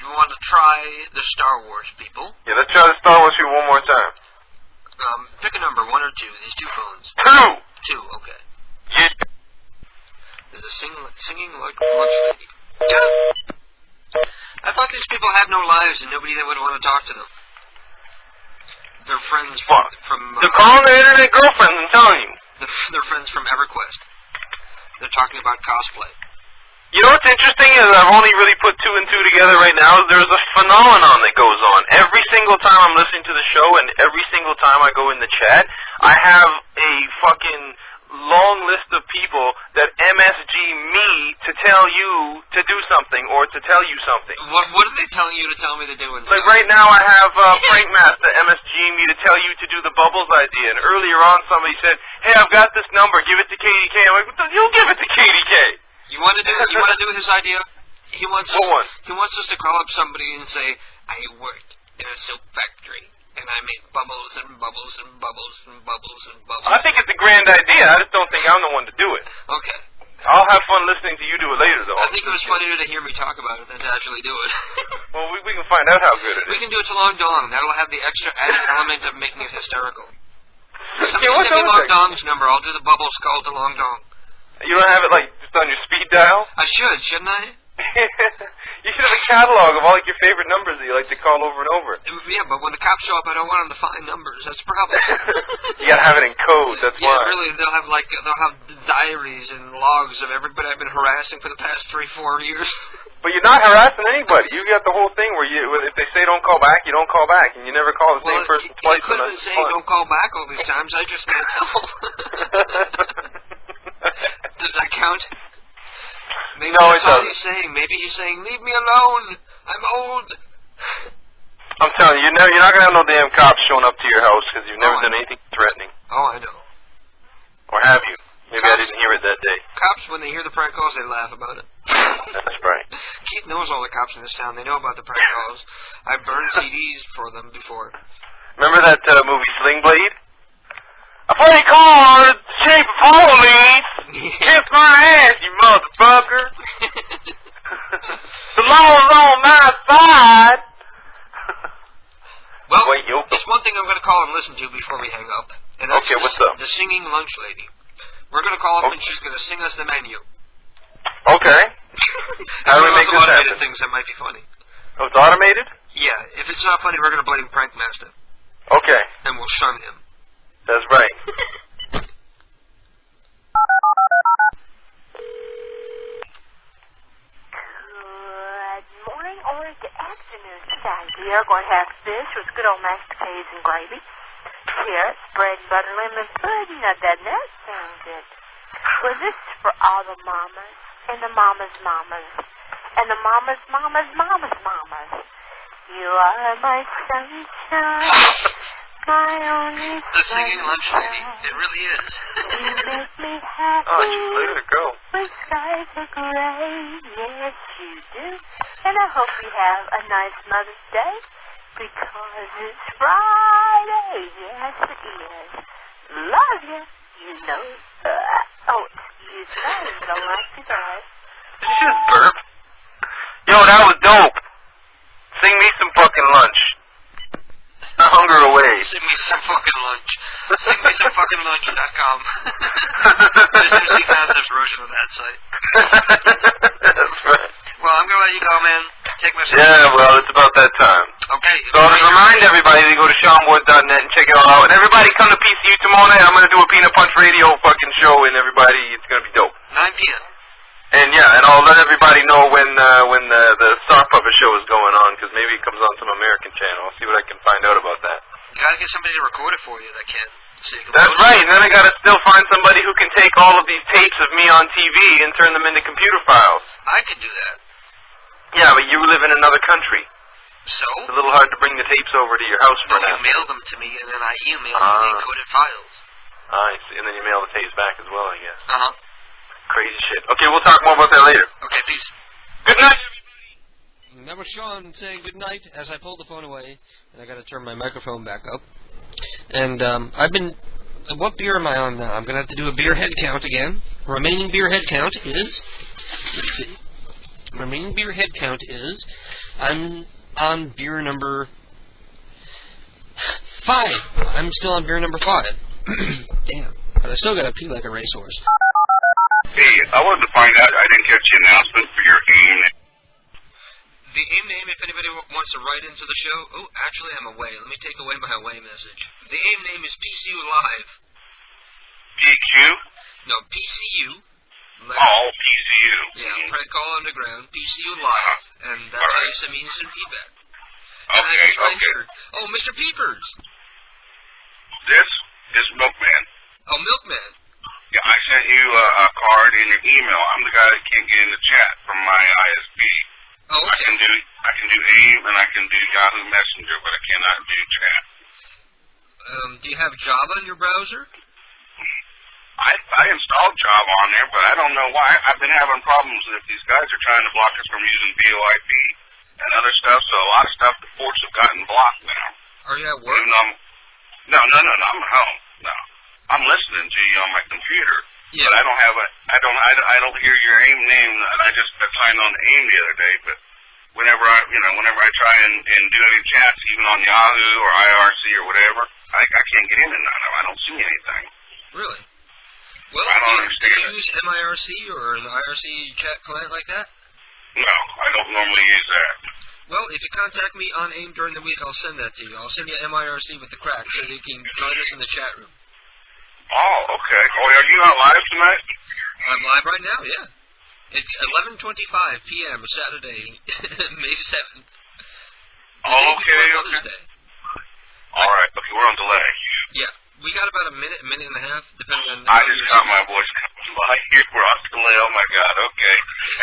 You want to try the Star Wars people? Yeah, let's try the Star Wars people one more time. Pick a number, 1 or 2. These 2 phones. 2. 2, okay. Yeah. There's a singing like a lunch lady. Yeah. I thought these people had no lives and nobody that would want to talk to them. They're friends from they're calling their internet girlfriends and telling you. They're friends from EverQuest. talking about cosplay. You know what's interesting is I've only really put two and two together right now. There's a phenomenon that goes on. Every single time I'm listening to the show and every single time I go in the chat, I have a fucking long list of people that MSG me to tell you to do something or to tell you something. What are they telling you to tell me to do? Like right now I have Frank Master MSG me to tell you to do the Bubbles idea. And earlier on somebody said, hey, I've got this number, give it to KDK. I'm like, you give it to KDK. You want to do his idea? He wants us to call up somebody and say, I worked in a soap factory and I make bubbles and bubbles and bubbles and bubbles and bubbles. I think it's a grand idea. I just don't think I'm the one to do it. Okay. I'll have fun listening to you do it later, though. I think it was funnier to hear me talk about it than to actually do it. Well, we can find out how good it is. We can do it to Long Dong. That'll have the extra added element of making it hysterical. Somebody Yeah, send me Long Dong's number. I'll do the bubbles called to Long Dong. You don't have it, like, just on your speed dial? I should, shouldn't I? You should have a catalog of all like, your favorite numbers that you like to call over and over. Yeah, but when the cops show up, I don't want them to find numbers. That's the problem. You gotta have it in code, that's why. Yeah, really, they'll have diaries and logs of everybody I've been harassing for the past 3-4 years. But you're not harassing anybody. You got the whole thing where if they say don't call back, you don't call back, and you never call the same person twice. You couldn't say don't call back all these times. I just can't tell. Does that count? Maybe no, that's it all doesn't. he's saying. Maybe he's saying, leave me alone. I'm old. I'm telling you, you're not going to have no damn cops showing up to your house because you've never done anything threatening. Oh, I know. Or have you? Maybe I didn't hear it that day. Cops, when they hear the prank calls, they laugh about it. That's right. Keith knows all the cops in this town. They know about the prank calls. I've burned CDs for them before. Remember that movie Sling Blade? A funny car, the shape of Halloween. Kiss my ass, you motherfucker. The law's on my side. Well, there's one thing I'm going to call and listen to before we hang up. And that's okay, what's up? The singing lunch lady. We're going to call up and she's going to sing us the menu. Okay. How do we make this automated happen? Things that might be funny. Oh, it's automated? Yeah. If it's not funny, we're going to blame Prank Master. Okay. And we'll shun him. That's right. Good morning or good afternoon today. We are going to have fish with good old mashed potatoes and gravy, carrots, bread and butter, lemon pudding. Now, doesn't that sound good? Well, this is for all the mamas and the mamas' mamas and the mamas' mamas' mamas' mamas. You are my sunshine, my only sunshine. The singing lunch lady. It really is. You make me happy. Oh, just let it go. When skies are gray, yes you do. And I hope you have a nice Mother's Day, because it's Friday. Yes it is. Love you. You know. Oh, excuse me. Don't like to die. Did you just burp? Yo, that was dope. Sing me some fucking lunch. Hunger away. Sing me some fucking lunch. Sing me some fucking lunch.com. This is the concept version of that site. That's right. Well, I'm going to let you go, man. Take my Yeah, well, it's about that time. Okay. So to remind everybody to go to SeanWood.net and check it all out. And everybody come to PCU tomorrow night. I'm going to do a Peanut Punch Radio fucking show, and everybody, it's going to be dope. 9 p.m. And yeah, and I'll let everybody know when the sock puppet show is going on, because maybe it comes on some American channel. I'll see what I can find out about that. You gotta get somebody to record it for you that can. So you can That's right, and then I gotta still find somebody who can take all of these tapes of me on TV and turn them into computer files. I could do that. Yeah, but you live in another country. So? It's a little hard to bring the tapes over to your house for now. You mail them to me, and then I email you the encoded files. I see, and then you mail the tapes back as well, I guess. Uh-huh. Crazy shit. Okay, we'll talk more about that later. Okay, peace. Good night, everybody! That was Sean saying good night as I pulled the phone away, and I got to turn my microphone back up. And what beer am I on now? I'm going to have to do a beer head count again. Remaining beer head count is, let's see. Remaining beer head count is, I'm on beer number 5. I'm still on beer number 5. Damn. But I still got to pee like a racehorse. Hey, I wanted to find out, I didn't catch the announcement for your AIM. The AIM name, if anybody wants to write into the show... Oh, actually, I'm away. Let me take away my away message. The AIM name is PCU Live. PQ? No, PCU Oh, PCU. Yeah, Prank Call Underground, PCU Live, and that's how you send me instant feedback. Okay, okay. Here. Oh, Mr. Peepers. This is Milkman. Oh, Milkman. Yeah, I sent you a card in your email. I'm the guy that can't get in the chat from my ISP. Oh, okay. I can do AIM and I can do Yahoo Messenger, but I cannot do chat. Do you have Java in your browser? I installed Java on there, but I don't know why. I've been having problems with these guys are trying to block us from using VoIP and other stuff, so a lot of stuff, the ports have gotten blocked now. Are you at work? No, I'm at home. No. I'm listening to you on my computer. Yeah. But I don't hear your AIM name. I just got signed on to AIM the other day, but whenever I try and do any chats, even on Yahoo or IRC or whatever, I can't get in and none of them. I don't see anything. Really? Well, I don't understand. Do you use MIRC or an IRC chat client like that? No, I don't normally use that. Well, if you contact me on AIM during the week, I'll send that to you. I'll send you MIRC with the crack so you can join us in the chat room. Oh, okay. Oh, are you not live tonight? I'm live right now, yeah. It's 11:25 p.m. Saturday, May 7th. Oh, okay. All right. Okay, we're on delay. Yeah. We got about a minute and a half, depending on... I just got my voice coming by here. We're on delay. Oh, my God. Okay.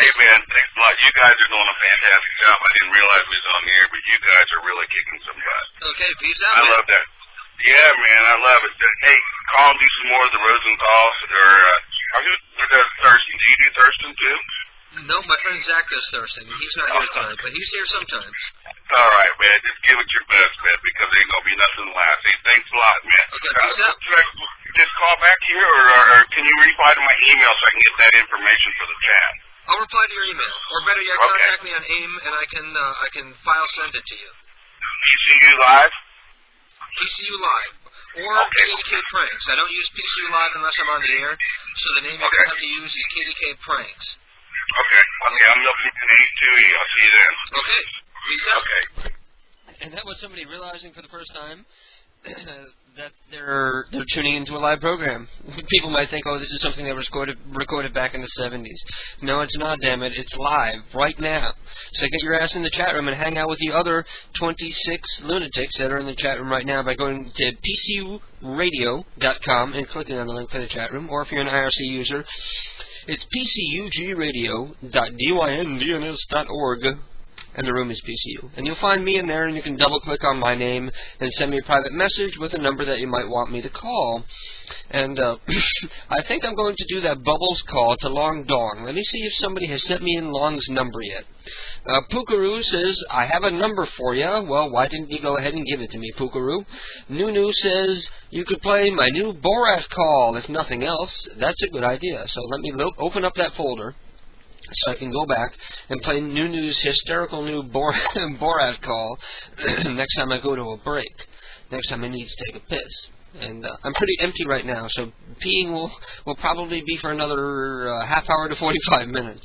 Hey, man, thanks a lot. You guys are doing a fantastic job. I didn't realize we was on the air, but you guys are really kicking some butt. Okay, peace out, I love that. Yeah, man, I love it. Hey, call me some more of the Rosenthal's, or who does Thurston? Do you do Thurston, too? No, my friend Zach does Thurston. He's not here tonight, but he's here sometimes. All right, man. Just give it your best, man, because there ain't going to be nothing last. Hey, thanks a lot, man. Okay, peace out. Should I just call back here, or can you reply to my email so I can get that information for the chat? I'll reply to your email. Or better yet, contact me on AIM, and I can file send it to you. PCU Live? PCU Live. Or KDK Pranks. I don't use PCU Live unless I'm on the air, so the name you're going to have to use is KDK Pranks. Okay, I'm looking at 82E. I'll see you then. Okay. Peace out. Okay. And that was somebody realizing for the first time that they're tuning into a live program. People might think, oh, this is something that was recorded back in the 70s. No, it's not, damn it. It's live right now. So get your ass in the chat room and hang out with the other 26 lunatics that are in the chat room right now by going to PCUradio.com and clicking on the link for the chat room. Or if you're an IRC user, it's PCUgradio.dYNDNS.org. And the room is PCU. And you'll find me in there, and you can double-click on my name and send me a private message with a number that you might want me to call. And I think I'm going to do that Bubbles call to Long Dong. Let me see if somebody has sent me in Long's number yet. Pookaroo says, I have a number for you. Well, why didn't you go ahead and give it to me, Pookaroo? Nunu says, you could play my new Borat call, if nothing else. That's a good idea. So let me open up that folder, so I can go back and play Nunu's hysterical new Borat call next time I go to a break. Next time I need to take a piss. And I'm pretty empty right now, so peeing will probably be for another half hour to 45 minutes.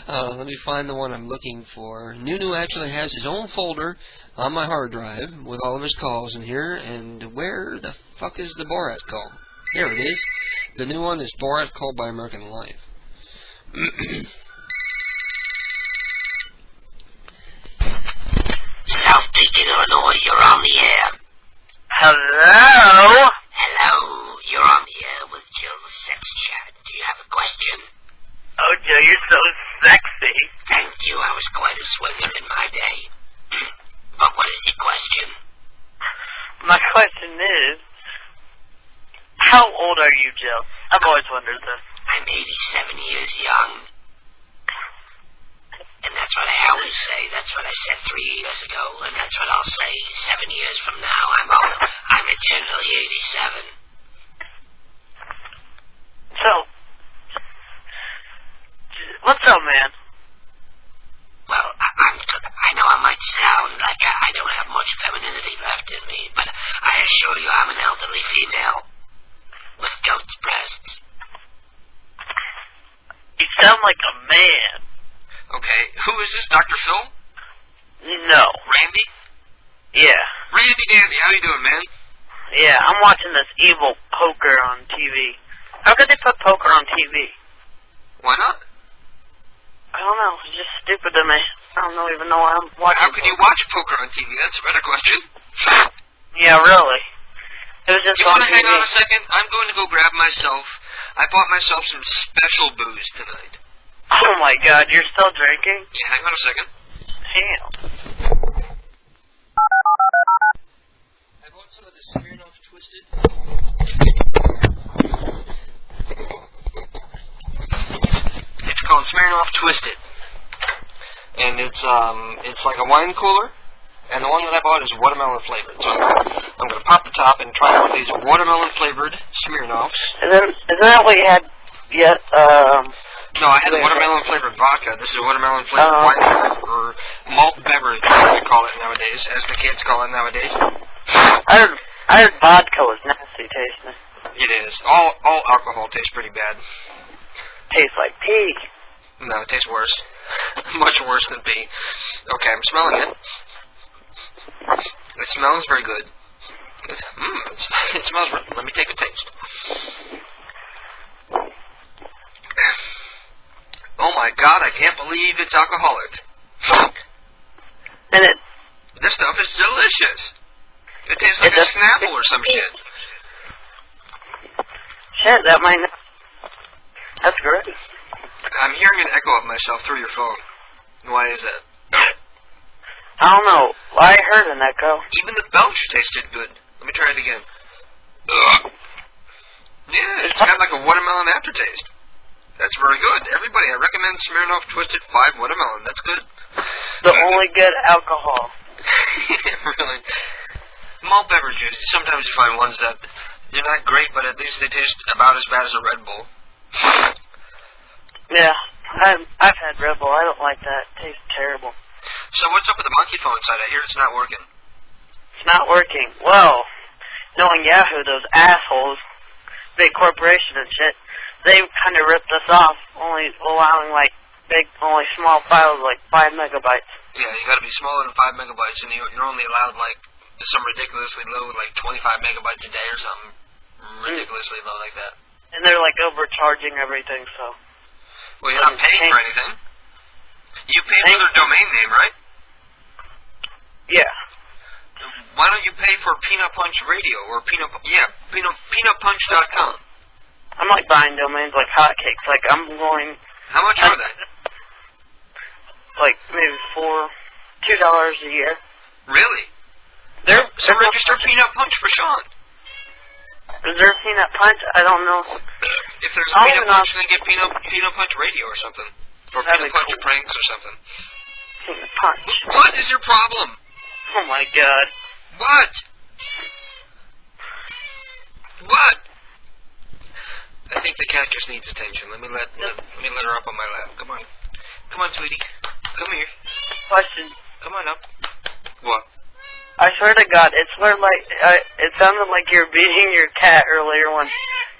Let me find the one I'm looking for. Nunu actually has his own folder on my hard drive with all of his calls in here, and where the fuck is the Borat call? Here it is. The new one is Borat Call by American Life. South Beacon, Illinois, you're on the air. Hello? Hello, you're on the air with Jill's Sex Chat. Do you have a question? Oh, Jill, you're so sexy. Thank you, I was quite a swinger in my day. But what is your question? My question is, how old are you, Jill? I've always wondered this. I'm 87 years young. And that's what I always say. That's what I said 3 years ago, and that's what I'll say 7 years from now. I'm eternally 87. So, what's up, man? Well, I know I might sound like I don't have much femininity left in me, but I assure you I'm an elderly female with goat's breasts. You sound like a man. Okay, who is this, Dr. Phil? No. Randy? Yeah. Randy Dandy, how you doing, man? Yeah, I'm watching this evil poker on TV. How could they put poker on TV? Why not? I don't know. It's just stupid to me. I don't even know why I'm watching. How can you watch poker on TV? That's a better question. Yeah, really. It was just you on want to hang TV. on a second? I'm going to go grab myself. I bought myself some special booze tonight. Oh my God, you're still drinking? Yeah, hang on a second. Damn. I bought some of the Smirnoff Twisted. It's called Smirnoff Twisted, and it's like a wine cooler. And the one that I bought is watermelon flavored. So I'm going to pop the top and try one of these watermelon flavored Smirnoffs. Isn't that what you had yet? No, I had the watermelon flavored vodka. This is watermelon flavored wine or malt beverage, as they call it nowadays, as the kids call it nowadays. I heard vodka was nasty tasting. It is. All alcohol tastes pretty bad. Tastes like pee. No, it tastes worse. Much worse than pee. Okay, I'm smelling it. It smells very good. It smells. Let me take a taste. Oh my God! I can't believe it's alcoholic. And this stuff is delicious. It tastes like a Snapple or some shit. Shit, that might not. That's great. I'm hearing an echo of myself through your phone. Why is that? I don't know. I heard an echo. Even the belch tasted good. Let me try it again. Ugh. Yeah, it's got like a watermelon aftertaste. That's very good. Everybody, I recommend Smirnoff Twisted 5 Watermelon. That's good. The only good alcohol. Really. Malt beverages. Sometimes you find ones that they're not great, but at least they taste about as bad as a Red Bull. Yeah, I've had Red Bull. I don't like that. It tastes terrible. So what's up with the monkey phone side? I hear it's not working. It's not working. Well, knowing Yahoo, those assholes, big corporation and shit, they kind of ripped us off, only allowing only small files like 5 megabytes. Yeah, you got to be smaller than 5 megabytes, and you're only allowed like some ridiculously low, like 25 megabytes a day or something, ridiculously low like that. And they're like overcharging everything, so. Well, you're not paying for anything. You pay for their domain name, right? Yeah. Why don't you pay for Peanut Punch Radio or peanutpunch.com? I'm like buying domains like hotcakes. Like I'm going. How much are they? Like maybe $2 a year. Really? So register Peanut Punch for Sean. Is there a Peanut Punch? I don't know. If there's a Peanut Punch, then get Peanut Punch Radio or something. Or Peanut Punch Pranks or something. Peanut Punch. What is your problem? Oh my God. What? What? I think the cat just needs attention. Let me let her up on my lap. Come on. Come on, sweetie. Come here. Question. Come on up. What? I swear to God, it sounded like you were beating your cat earlier when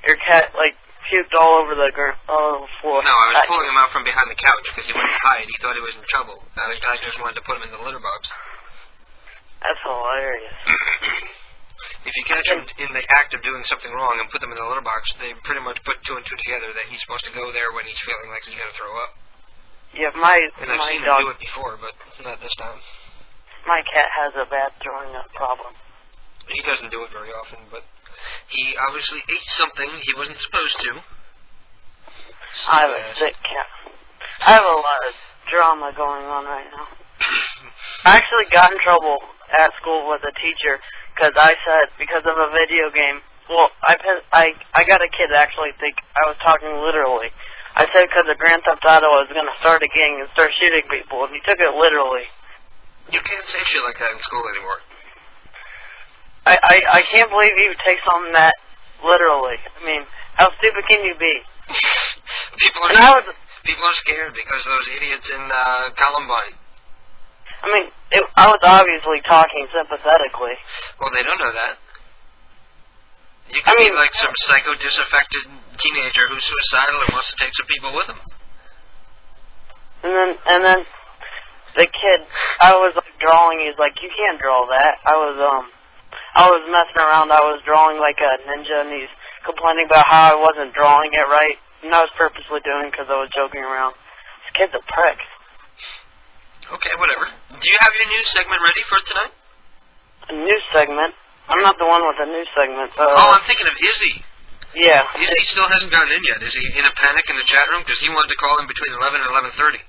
your cat like puked all over the floor. No, I was pulling him out from behind the couch because he wouldn't hide. He thought he was in trouble. I just wanted to put him in the litter box. That's hilarious. If you catch him in the act of doing something wrong and put them in the litter box, they pretty much put 2 and 2 together that he's supposed to go there when he's feeling like he's going to throw up. Yeah, and I've seen dog. him do it before, but not this time. My cat has a bad throwing up problem. He doesn't do it very often, but he obviously ate something he wasn't supposed to. I have a sick cat. I have a lot of drama going on right now. I actually got in trouble at school with a teacher because I said, because of a video game, well, I got a kid actually think I was talking literally. I said because of Grand Theft Auto I was going to start a gang and start shooting people, and he took it literally. You can't say shit like that in school anymore. I can't believe you would take something that literally. I mean, how stupid can you be? People are scared because of those idiots in Columbine. I mean, I was obviously talking sympathetically. Well, they don't know that. You could be like some psycho disaffected teenager who's suicidal and wants to take some people with him. And then the kid, I was like drawing. He's like, "You can't draw that." I was messing around. I was drawing like a ninja, and he's complaining about how I wasn't drawing it right, and I was purposely doing because I was joking around. This kid's a prick. Okay, whatever. Do you have your news segment ready for tonight? A news segment? I'm not the one with the news segment. Oh, I'm thinking of Izzy. Yeah. Izzy still hasn't gotten in yet. Is he in a panic in the chat room? Because he wanted to call in between 11 and 11:30.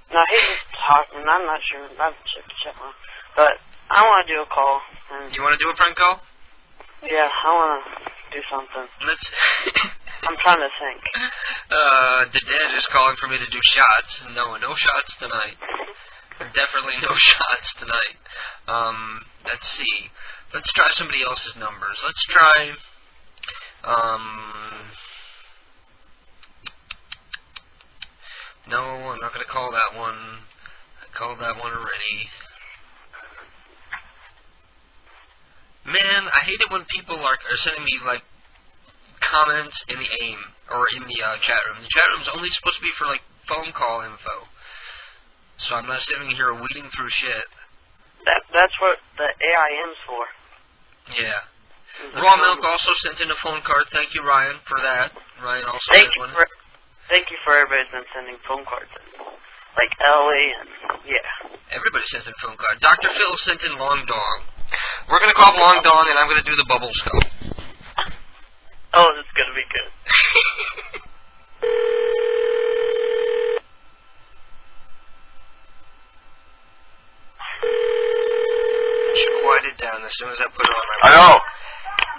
No, he's just talking. I'm not sure. I haven't checked the chat room. But I want to do a call. You want to do a prank call? Yeah, I want to do something. Let's... I'm trying to think. The dad is calling for me to do shots. No shots tonight. Definitely no shots tonight. Let's see. Let's try somebody else's numbers. Let's try... No, I'm not going to call that one. I called that one already. Man, I hate it when people are sending me, like, comments in the AIM, or in the chat room. The chat room's only supposed to be for, like, phone call info. So I'm not sitting here weeding through shit. That's what the AIM's for. Yeah. Raw Milk also sent in a phone card. Thank you, Ryan, for that. Ryan also sent one. Thank you for everybody that's been sending phone cards in. Like Ellie and, yeah. Everybody sends in phone cards. Dr. Phil sent in Long Dong. We're going to call Long Dong, and I'm going to do the bubbles call. Oh, this is going to be good. She quieted down as soon as I put her on my... Hello?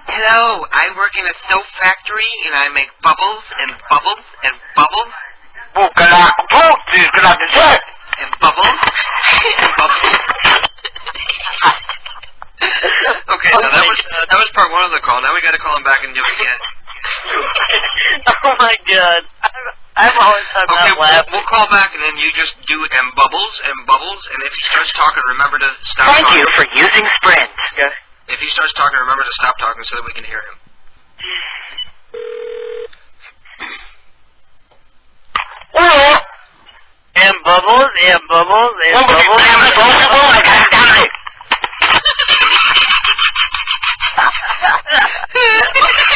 Hello, I work in a soap factory, and I make bubbles and bubbles and bubbles. And bubbles and bubbles. Okay, now that was part one of the call. Now we got to call him back and do it again. Oh my God! I've always had that laugh. We'll call back and then you just do and bubbles, and if he starts talking, remember to stop Thank talking. you for using Sprint. Okay. If he starts talking, remember to stop talking so that we can hear him. And bubbles, and bubbles, and bubbles.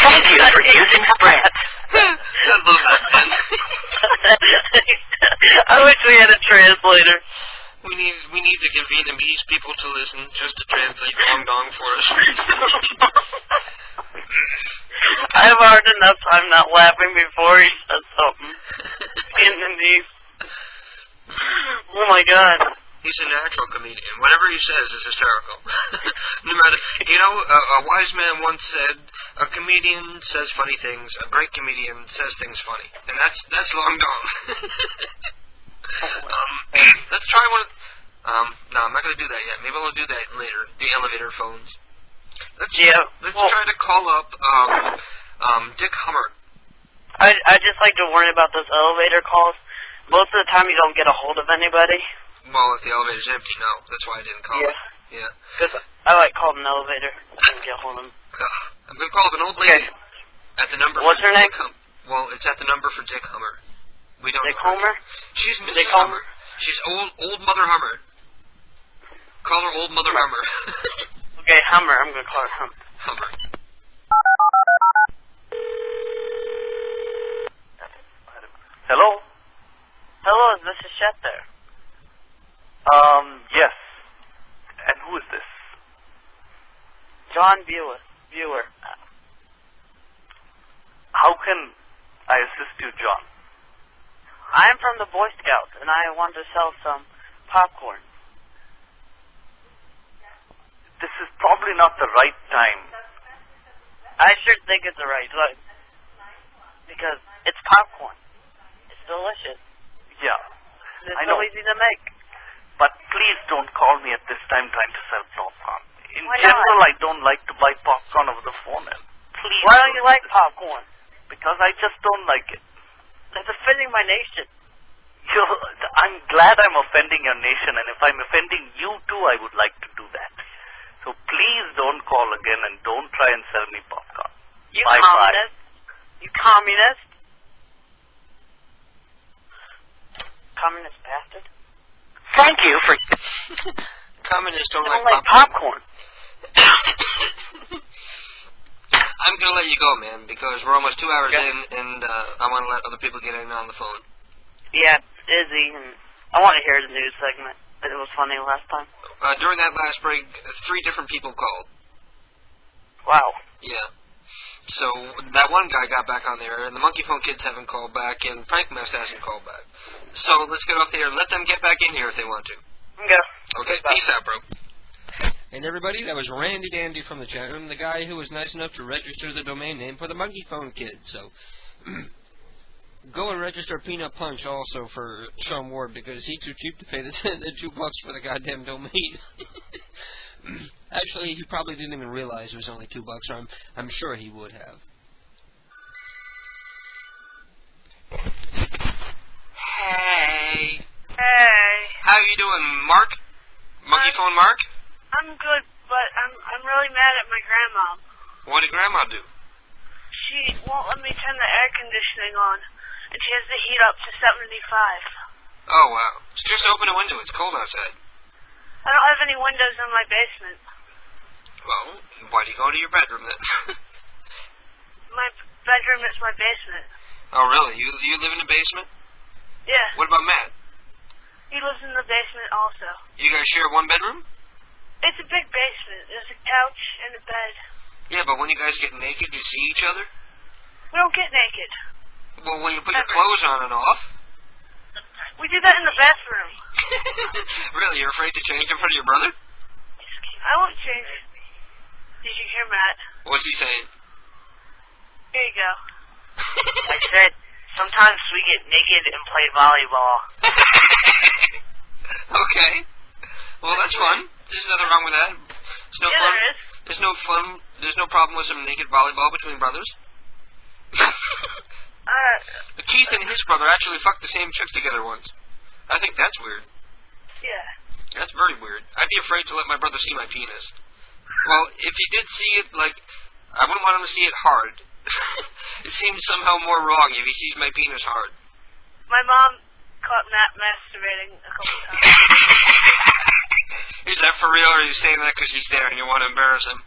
Thank you for using Sprint. I love that, man. I wish we had a translator. We need the Vietnamese people to listen just to translate Long Dong for us. I have hard enough time not laughing before he says something. Vietnamese. Oh my God. He's a natural comedian. Whatever he says is hysterical. No matter, a wise man once said, a comedian says funny things, a great comedian says things funny. And that's Long Dong. Let's try one. No, I'm not going to do that yet. Maybe I'll do that later. The elevator phones. Let's try to call up Dick Hummer. I just like to warn about those elevator calls. Most of the time you don't get a hold of anybody. Well, if the elevator's empty, no. That's why I didn't call it. Yeah. Because I like calling an elevator. I can get a hold of them. I'm going to call up an old lady. Okay. At the number. What's her name? Well, it's at the number for Dick Hummer. We don't Dick know her. Homer? She's Mrs. Dick Hummer. She's old Mother Hummer. Call her Old Mother Hummer. Okay, Hummer. I'm going to call her Hummer. Hummer. Hello? Hello, is Mrs. Chet there? Yes. And who is this? John Viewer. How can I assist you, John? I'm from the Boy Scouts, and I want to sell some popcorn. This is probably not the right time. I sure think it's the right time. Because it's popcorn. It's delicious. Yeah. It's I so know. easy to make. But please don't call me at this time trying to sell popcorn. In Why general, not? I don't like to buy popcorn over the phone. And please. Why don't you like popcorn? Because I just don't like it. It's offending my nation. I'm glad I'm offending your nation, and if I'm offending you too, I would like to do that. So please don't call again and don't try and sell me popcorn. You Bye-bye. communist. You communist. Communist bastard. Thank you for... Communists don't I like don't like popcorn. I'm going to let you go, man, because we're almost 2 hours in, and I want to let other people get in on the phone. Yeah, Izzy, and I want to hear the news segment. It was funny last time. During that last break, 3 different people called. Wow. Yeah. So that one guy got back on there, and the Monkey Phone kids haven't called back, and Frank Mess hasn't called back. So let's get off the air and let them get back in here if they want to. Okay, peace out, bro. And everybody, that was Randy Dandy from the chat room, the guy who was nice enough to register the domain name for the Monkey Phone kids. So go and register Peanut Punch also for Sean Ward, because he's too cheap to pay the $2 for the goddamn domain. Actually, he probably didn't even realize it was only $2, or I'm sure he would have. Hey. Hey. How you doing, Mark? Monkey Phone Mark? I'm good, but I'm really mad at my grandma. What did Grandma do? She won't let me turn the air conditioning on, and she has the heat up to 75. Oh, wow. Just open a window. It's cold outside. I don't have any windows in my basement. Well, why do you go to your bedroom then? My bedroom is my basement. Oh, really? You live in the basement? Yeah. What about Matt? He lives in the basement also. You guys share one bedroom? It's a big basement. There's a couch and a bed. Yeah, but when you guys get naked, you see each other? We don't get naked. Well, when you put your clothes on and off? We do that in the bathroom. Really? You're afraid to change in front of your brother? I won't change. Did you hear Matt? What's he saying? Here you go. I said, sometimes we get naked and play volleyball. Okay. Well, that's fun. There's nothing wrong with that. There's no fun. There is. There's no fun. There's no problem with some naked volleyball between brothers. Keith and his brother actually fucked the same chick together once. I think that's weird. Yeah. That's very weird. I'd be afraid to let my brother see my penis. Well, if he did see it, like, I wouldn't want him to see it hard. It seems somehow more wrong if he sees my penis hard. My mom caught Matt masturbating a couple times. Is that for real, or are you saying that because he's there and you want to embarrass him?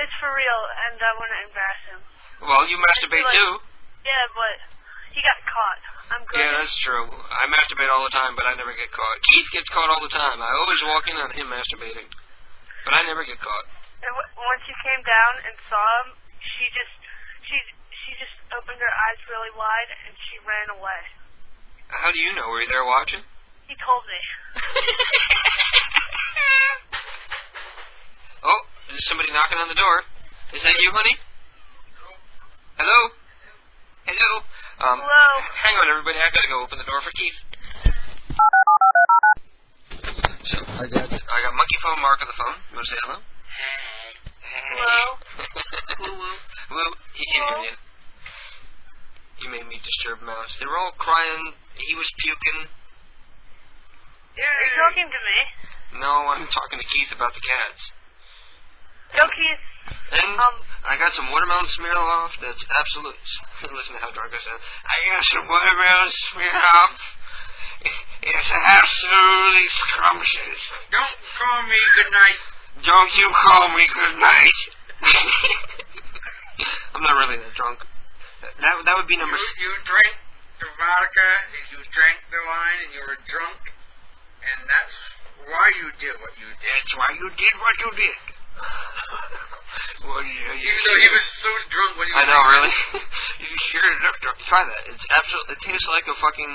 It's for real, and I want to embarrass him. Well, you masturbate too. Yeah, but he got caught. I'm good. Yeah, that's true. I masturbate all the time, but I never get caught. Keith gets caught all the time. I always walk in on him masturbating, but I never get caught. And once he came down and saw him, she just opened her eyes really wide and she ran away. How do you know? Were you there watching? He told me. Oh, there's somebody knocking on the door. Is that you, honey? Hello? Hello? Hello? Hang on, everybody. I gotta go open the door for Keith. So, I got Monkey Phone Mark on the phone. You wanna say hello? Hey. Hello? Hello? He can't hear you. You made me disturb mouse. They were all crying. He was puking. Yeah. Are you talking to me? No, I'm talking to Keith about the cats. No, Keith. And I got some watermelon Smirnoff. That's absolute. Listen to how drunk I sound. I got some watermelon Smirnoff. It's absolutely scrumptious. Don't call me good night. Don't you call me good night. I'm not really that drunk. That would be number. You drank the vodka, and you drank the wine, and you were drunk, and that's why you did what you did. That's why you did what you did. Well, Even though he was so drunk when he was. I know, really. You sure look drunk. Try that. It's absolutely. It tastes like a fucking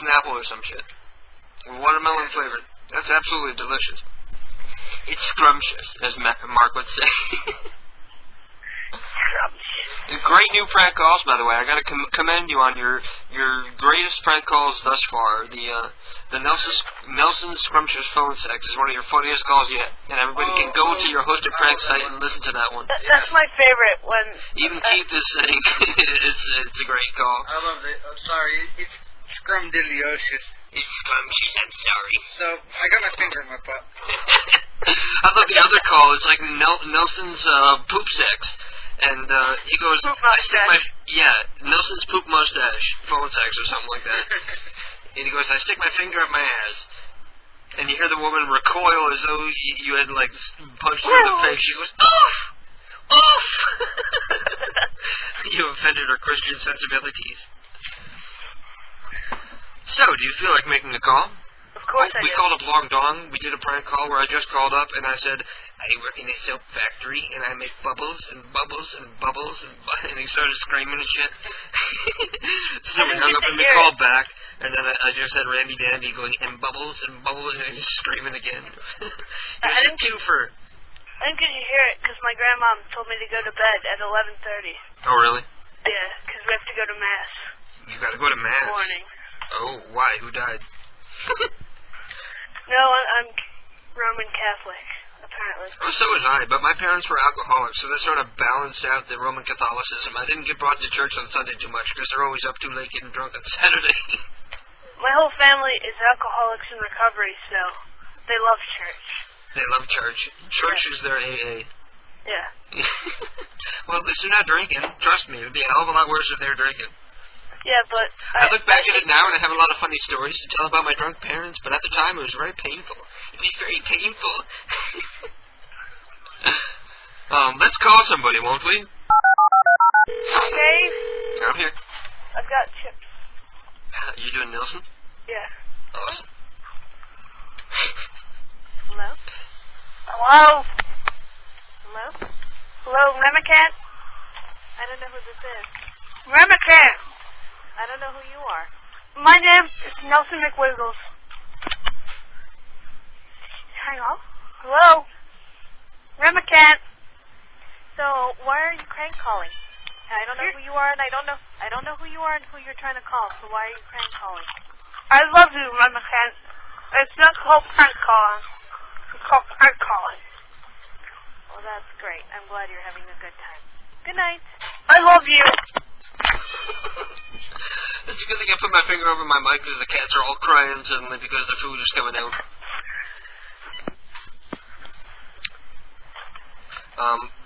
Snapple or some shit. Watermelon flavored. That's absolutely delicious. It's scrumptious, as Mark would say. Great new prank calls, by the way. I got to commend you on your greatest prank calls thus far. The Nelson Scrumptious phone sex is one of your funniest calls yet, and everybody can go to your hosted prank site and listen to that one. That's my favorite when. Even Keith is saying it's a great call. I love it. I'm sorry. It's scrumdiddlyocious. It's scrumptious. I'm sorry. So I got my finger in my butt. How about the other call? It's like Nelson's poop sex. And he goes, I stick my, Nelson's poop mustache, phone sex or something like that. And he goes, I stick my finger up my ass. And you hear the woman recoil as though you had, like, punched her in the face. She goes, oof! Oof! You offended her Christian sensibilities. So, do you feel like making a call? Of course I do. We called up Long Dong. We did a prank call where I just called up and I said, I work in a soap factory and I make bubbles and bubbles and bubbles and he started screaming and shit. So we hung up and we called back and then I just had Randy Dandy going, and bubbles and he's screaming again. It was a twofer. I didn't get to hear it because my grandmom told me to go to bed at 11:30. Oh, really? Yeah, because we have to go to Mass. You gotta go to Mass? Morning. Oh, why? Who died? No, I'm Roman Catholic, apparently. Oh, so was I, but my parents were alcoholics, so that sort of balanced out the Roman Catholicism. I didn't get brought to church on Sunday too much because they're always up too late getting drunk on Saturday. My whole family is alcoholics in recovery, so they love church. They love church. Church is their AA. Yeah. Well, at least they're not drinking. Trust me, it would be a hell of a lot worse if they were drinking. Yeah, but I look back at it now and I have a lot of funny stories to tell about my drunk parents, but at the time it was very painful. It was very painful. Let's call somebody, won't we? Okay. I'm here. I've got chips. You doing Nelson? Yeah. Awesome. Hello? Hello? Hello? Hello, Remacan? I don't know who this is. Remacan! I don't know who you are. My name is Nelson McWiggles. Hang on. Hello? Remacan. So, why are you crank calling? I don't know who you are, and I don't know who you are and who you're trying to call. So why are you crank calling? I love you, Remacan. It's not called prank calling. It's called prank calling. Well, that's great. I'm glad you're having a good time. Good night. I love you. It's a good thing I put my finger over my mic because the cats are all crying suddenly because the food is coming out.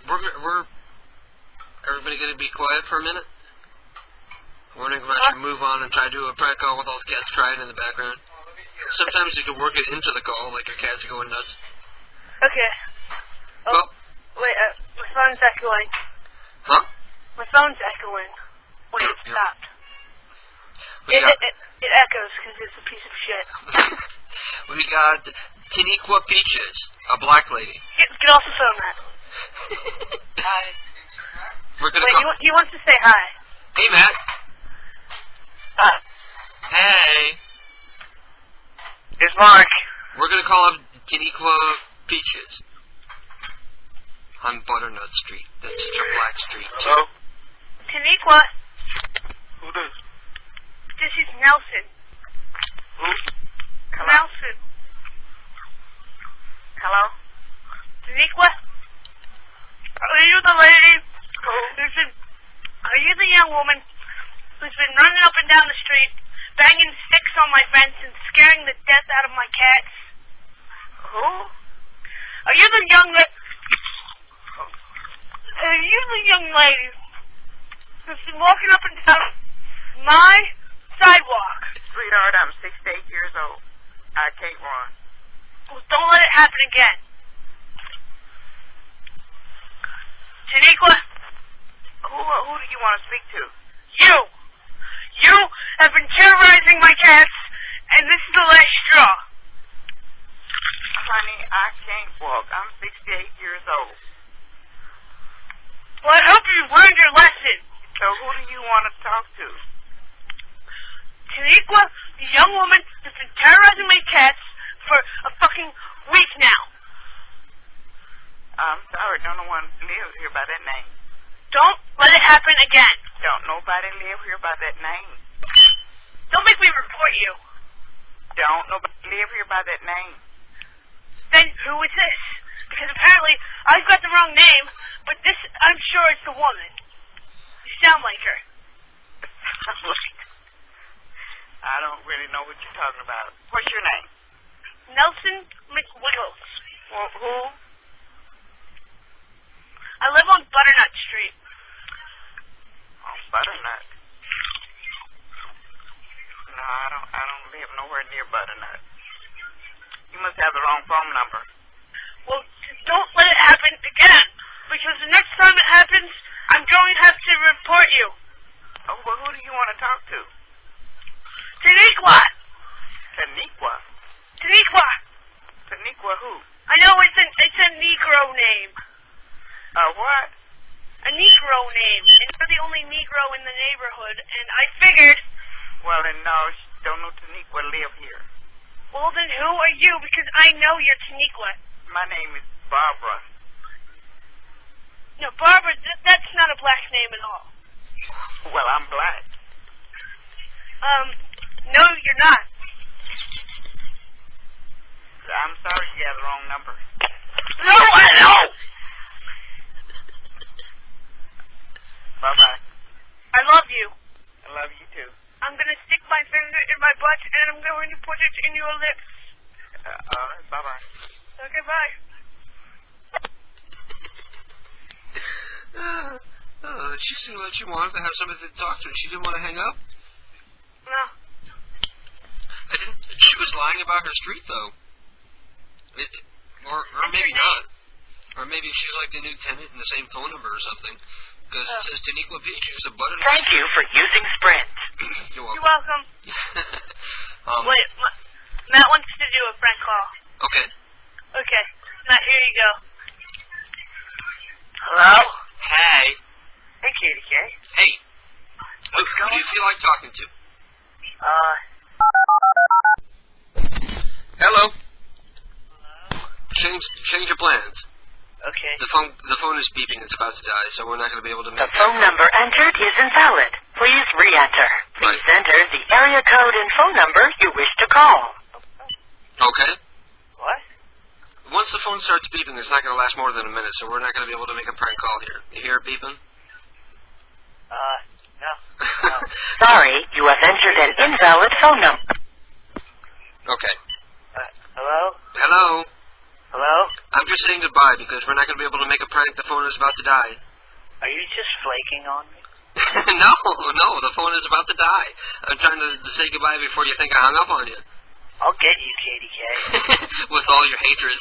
We're everybody going to be quiet for a minute? I'm wondering if I should move on and try to do a prank call with all the cats crying in the background. Sometimes you can work it into the call, like your cats are going nuts. Okay. Oh, well, wait, my phone's echoing. Huh? My phone's echoing. Wait, it stopped. It echoes because it's a piece of shit. We got Taniqua Peaches, a black lady. Get off the phone, Matt. Hi. We're gonna wait, he wants to say hi. Hey, Matt. Hi. Hey. It's Mark. We're gonna call up Taniqua Peaches on Butternut Street. That's such a black street. Hello? Taniqua. Who this? This is Nelson. Who? Hello? Nelson. Hello? Taniqua? Are you the lady are you the young woman who's been running up and down the street, banging sticks on my fence and scaring the death out of my cats? Who? Are you the young lady who's been walking up and down my sidewalk? Sweetheart, I'm 68 years old. I can't run. Well, don't let it happen again. Taniqua? Who do you want to speak to? You! You have been terrorizing my cats, and this is the last straw. Honey, I can't walk. I'm 68 years old. Well, I hope you've learned your lesson. So who do you want to talk to? Taniqua, the young woman has been terrorizing my cats for a fucking week now. I'm sorry, don't no one live here by that name. Don't let it happen again. Don't nobody live here by that name. Don't make me report you. Don't nobody live here by that name. Then who is this? Because apparently I've got the wrong name, but this, I'm sure it's the woman. You sound like her. I don't really know what you're talking about. What's your name? Nelson McWiggles. Well, who? I live on Butternut Street. On Butternut? No, I don't live nowhere near Butternut. You must have the wrong phone number. Well, don't let it happen again, because because the next time it happens, I'm going to have to report you. Oh, well, who do you want to talk to? Taniqua! Taniqua? Taniqua! Taniqua who? I know it's a Negro name. What? A Negro name. And you're the only Negro in the neighborhood, and I figured... Well, then, no, don't know Taniqua live here. Well, then who are you? Because I know you're Taniqua. My name is Barbara. No, Barbara, that's not a black name at all. Well, I'm black. No, you're not. I'm sorry you have the wrong number. No, I know! Bye-bye. I love you. I love you, too. I'm going to stick my finger in my butt, and I'm going to put it in your lips. All right, bye-bye. Okay, bye. She seemed like she wanted to have somebody to talk to. She didn't want to hang up. No. She was lying about her street, though. Or maybe not. Or maybe she's like the new tenant in the same phone number or something. Because it says Taniqua Beach. There's a button. Thank you for using Sprint. You're welcome. You're welcome. Wait, Matt wants to do a prank call. Okay. Okay. Matt, here you go. Hello? Hey. Hey, Katie K. Hey. Who do you feel like talking to? Hello. Change your plans. Okay. The phone is beeping. It's about to die, so we're not going to be able to make The phone number entered is invalid. Please re-enter. Please enter the area code and phone number you wish to call. Okay. What? Once the phone starts beeping, it's not going to last more than a minute, so we're not going to be able to make a prank call here. You hear it beeping? No. Sorry, you have entered an invalid phone number. Okay. Hello? Hello? Hello? I'm just saying goodbye because we're not going to be able to make a prank. The phone is about to die. Are you just flaking on me? No, the phone is about to die. I'm trying to say goodbye before you think I hung up on you. I'll get you, Katie K. With all your hatred.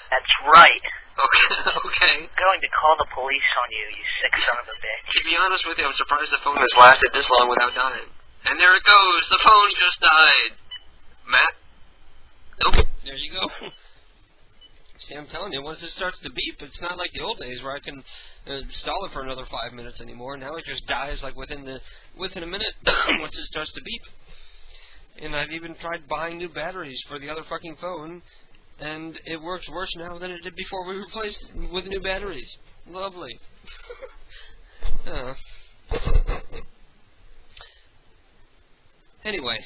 That's right. Okay. I'm going to call the police on you, you sick son of a bitch. To be honest with you, I'm surprised the phone has lasted this long without dying. And there it goes. The phone just died. Matt? Nope. There you go. See, I'm telling you, once it starts to beep, it's not like the old days where I can stall it for another 5 minutes anymore. Now it just dies like within a minute once it starts to beep. And I've even tried buying new batteries for the other fucking phone, and it works worse now than it did before we replaced it with new batteries. Lovely. Anyway,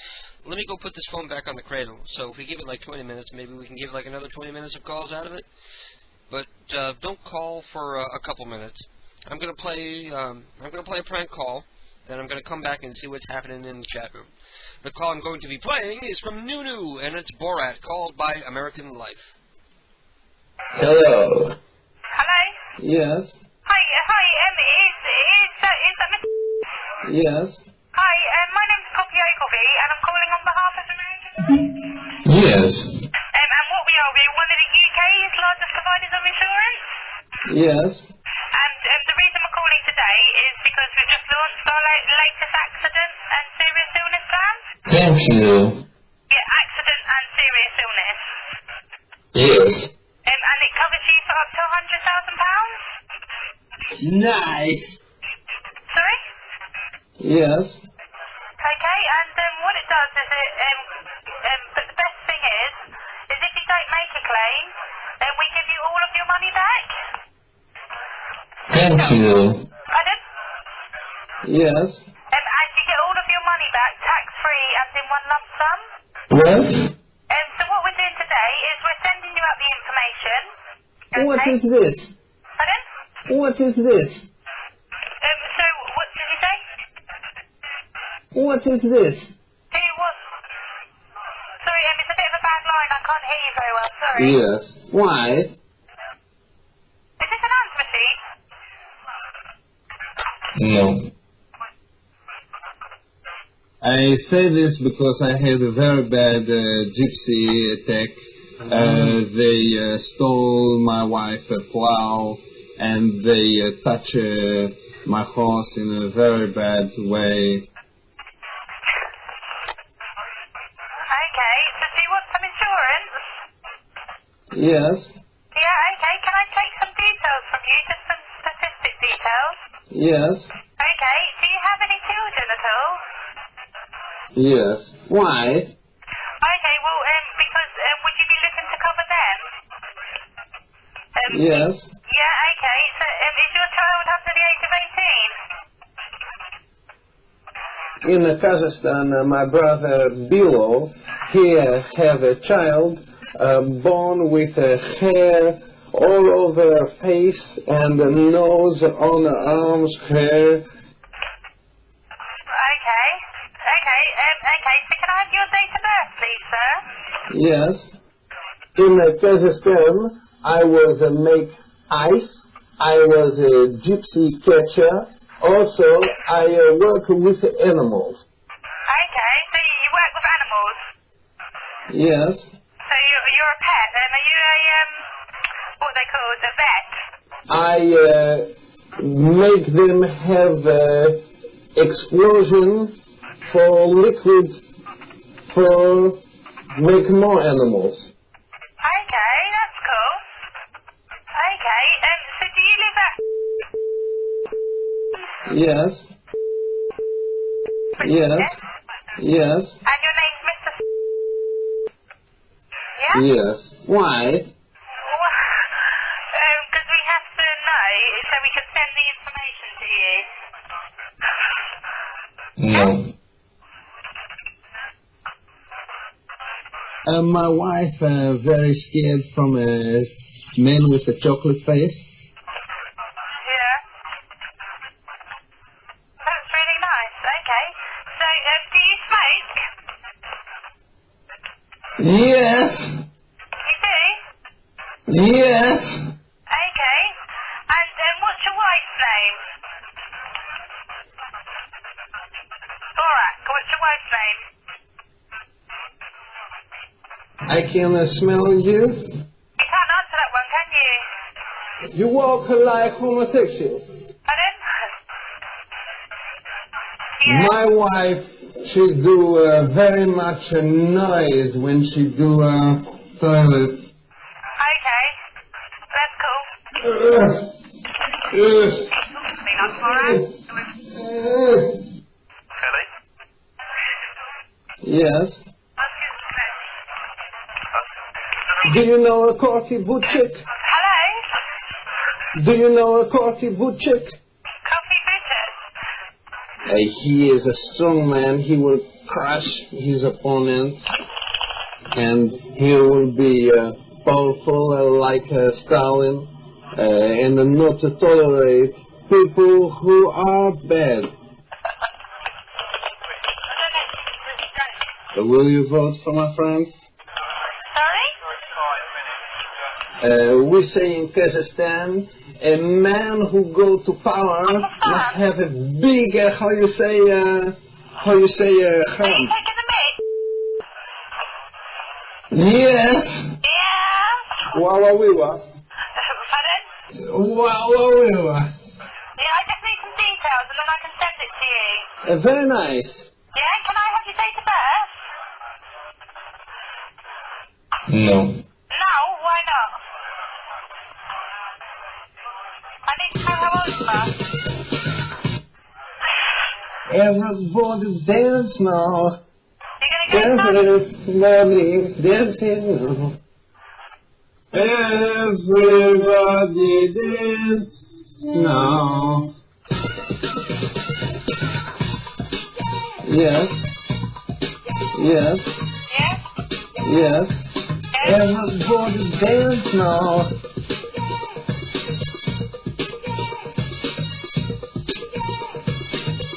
let me go put this phone back on the cradle. So if we give it like 20 minutes, maybe we can give like another 20 minutes of calls out of it. But don't call for a couple minutes. I'm gonna play a prank call, then I'm gonna come back and see what's happening in the chat room. The call I'm going to be playing is from Nunu, and it's Borat, called by American Life. Hello. Hello? Yes. Hi, is that Mr. Yes. Hi, my name's Poppy Ogilvy, and I'm calling on behalf of American Life. Yes. And what we are, we're one of the UK's largest providers of insurance. Yes. And the reason we're calling today is because we've just launched our latest accident and serious illness plan. Thank you. Yeah, accident and serious illness. Yes. And it covers you for up to £100,000. Nice. Sorry? Yes. Okay, and what it does is but the best thing is if you don't make a claim, then we give you all of your money back. Thank you. Pardon? Yes. And you get all of your money back tax-free and in one lump sum. What? So what we're doing today is we're sending you out the information. What is this? Pardon? What is this? So what did you say? What is this? Who what? Sorry, it's a bit of a bad line. I can't hear you very well. Sorry. Yes. Why? Is this an answer machine? No. I say this because I had a very bad gypsy attack They stole my wife a plow, and they touched my horse in a very bad way. Okay, so do you want some insurance? Yes, Yeah, okay. Can I take some details from you? Just some statistic details? yes, Okay. Do you have any children at all? yes. Why? Okay, well, because would you be looking to cover them? Yes, Yeah, okay. So is your child under the age of 18? in Kazakhstan, my brother Bilo, he have a child born with hair all over face and a nose on the arms hair. Okay. Okay. Okay. So can I have your date of birth, please, sir? Yes. In Kazakhstan, I was a make ice. I was a gypsy catcher. Also, I work with animals. Okay. So you work with animals. Yes. So you're a pet. Are you a what they call a vet? I make them have explosion for liquid for make more animals. Okay, that's cool. Okay. So do you live at? Yes. Yes. Yes. And your name's Mr. Yeah? Yes. Why? Because we have to know so we can send the information to you. No. My wife very scared from a man with a chocolate face. Yeah. That's really nice. Okay. So, do you smoke? Yes. You do? Yes. Okay. And what's your wife's name? Borak. What's your wife's name? I can smell you. You can't answer that one, can you? You walk like homosexual. Pardon? My wife, she do very much noise when she do toilet. Okay. That's cool. Yes. Do you know a Corky Butchik? Hello? Do you know a Corky Butchik? Coffee bitter. He is a strong man. He will crush his opponent, and he will be powerful like Stalin, and not to tolerate people who are bad. Will you vote for my friend? We say in Kazakhstan, a man who go to power must have a big, how you say, hand. Yes. Wawawiwa. Pardon? Wawawiwa. Yeah, I just need some details and then I can send it to you. Very nice. Yeah, can I have your date of birth? No. No, why not? I need to know how old you are. Everybody dance now. You're going to Everybody dancing now. Everybody dance now. Yes. Yes. Yes. Everybody dance now.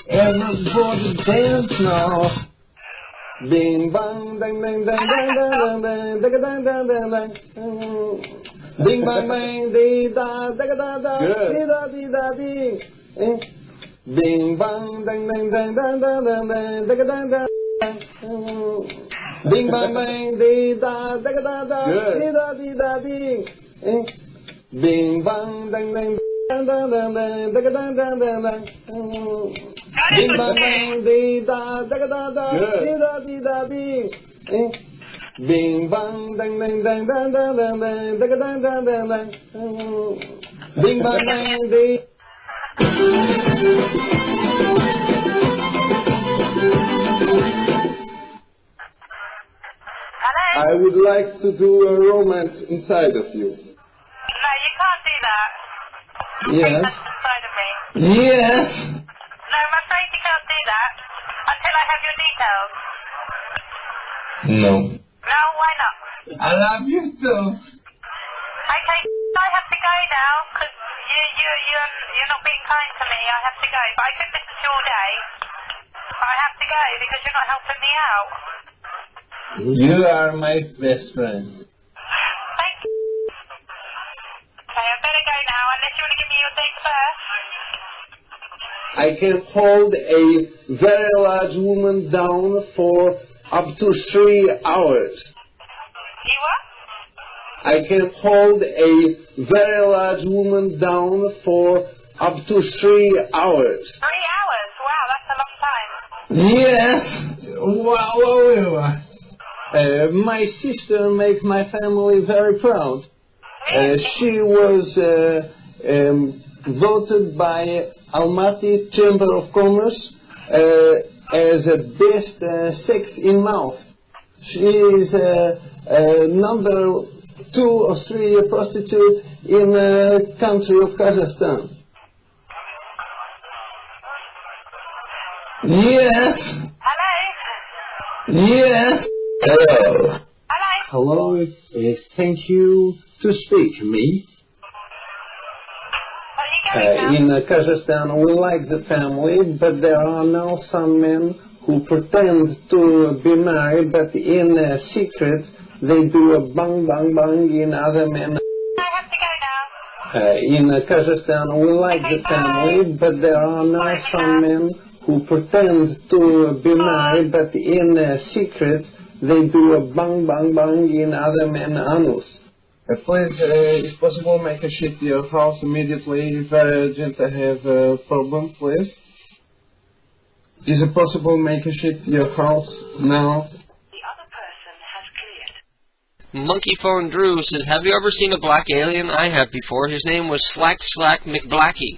Everybody dance now. Bing bang dang dang dang dang dang dang dang dang dang dang dang. Bing bang bang dee da da da da dee da dee da dee. Bing bang dang dang dang dang dang dang dang dang dang dang. Ding bang bang, dee da da da da, dee da dee da ding. Bing bang dang dang dang dang dang dang dang dang dang dang. Bing bang bang, dee da da da da, dee da dee da ding. Bing bang dang dang dang dang dang dang dang dang dang dang dang. Bing bang bang, dee. I would like to do a romance inside of you. No, you can't do that. Yes. That's inside of me. Yes. No, I'm afraid you can't do that until I have your details. No. No, why not? I love you too. Okay, I have to go now because you're not being kind to me. I have to go. But I could listen to you all day. But I have to go because you're not helping me out. You are my best friend. Thank you. Okay, I better go now unless you want to give me your date of birth. I can hold a very large woman down for up to 3 hours. You what? I can hold a very large woman down for up to 3 hours. 3 hours? Wow, that's a long time. Yes. Wow. My sister makes my family very proud. She was voted by Almaty Chamber of Commerce as the best sex in mouth. She is number 2 or 3 prostitute in the country of Kazakhstan. Yes. Hello? Yes. Hello. Hello. Hello. Thank you to speak me. In Kazakhstan, we like the family, but there are now some men who pretend to be married, but in secret they do a bang bang bang in other men. I have to go now. In Kazakhstan, we like the family, but there are now some men who pretend to be married, but in secret they do a bang bang bang in other men anus. Please, if possible, make a shift your house immediately. Very urgent, I have a problem, please. Is it possible make a shift your house now? Monkey Phone Drew says, have you ever seen a black alien? I have before. His name was Slack McBlacky.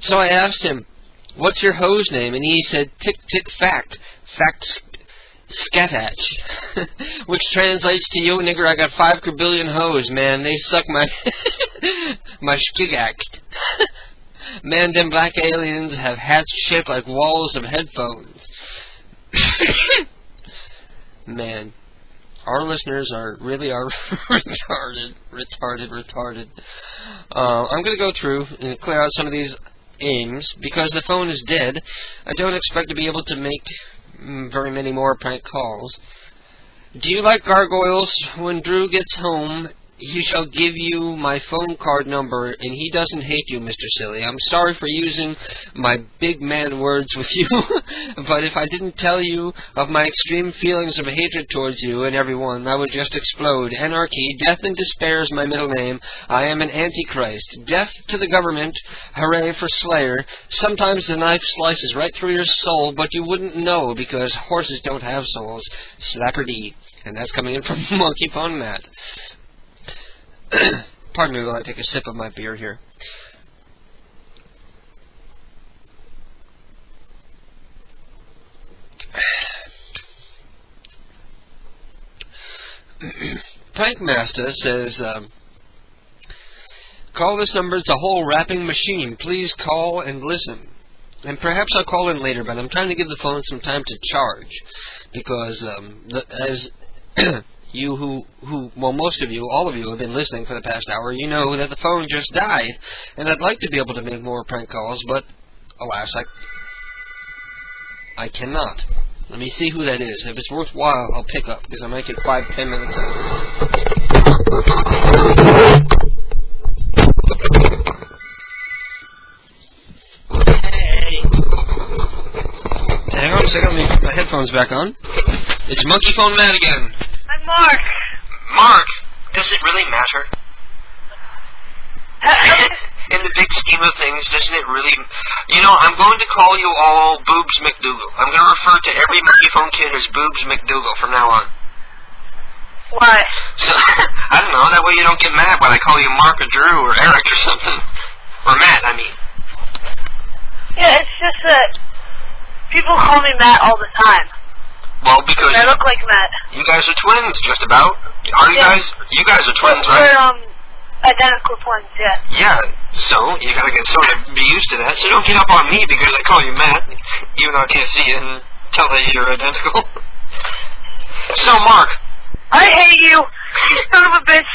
So I asked him, what's your hose name? And he said, Tick Tick Fact. Scatach. Which translates to, yo nigger, I got 5 quadrillion hoes, man. They suck my my skigact. Man, them black aliens have hats shaped like walls of headphones. Man, our listeners are really retarded. I'm going to go through and clear out some of these aims. Because the phone is dead, I don't expect to be able to make very many more prank calls. Do you like gargoyles? When Drew gets home, he shall give you my phone card number, and he doesn't hate you, Mr. Silly. I'm sorry for using my big man words with you, but if I didn't tell you of my extreme feelings of hatred towards you and everyone, I would just explode. Anarchy, death and despair is my middle name. I am an antichrist. Death to the government. Hooray for Slayer. Sometimes the knife slices right through your soul, but you wouldn't know because horses don't have souls. Slapper D. And that's coming in from Monkey Phone Matt. Pardon me while I take a sip of my beer here. Prankmaster says, call this number, it's a whole rapping machine. Please call and listen. And perhaps I'll call in later, but I'm trying to give the phone some time to charge. Because, you well, most of you, all of you have been listening for the past hour, you know that the phone just died, and I'd like to be able to make more prank calls, but, alas, I cannot. Let me see who that is. If it's worthwhile, I'll pick up, because I might get 5-10 minutes out of it. Hey! Hang on a second, let me put my headphones back on. It's Monkey Phone Matt again. I'm Mark. Mark, does it really matter? In the big scheme of things, doesn't it really... You know, I'm going to call you all Boobs McDougal. I'm going to refer to every Monkey Phone kid as Boobs McDougal from now on. Why? So, I don't know, that way you don't get mad when I call you Mark or Drew or Eric or something. Or Matt, I mean. Yeah, it's just that people call me Matt all the time. Well, because... I look like Matt. You guys are twins, just about. Aren't you guys? You guys are twins, right? We're, identical twins, yeah. Yeah, so you gotta get sort of be used to that. So don't get up on me because I call you Matt, even though I can't see you and tell that you're identical. So, Mark. I hate you, you son of a bitch.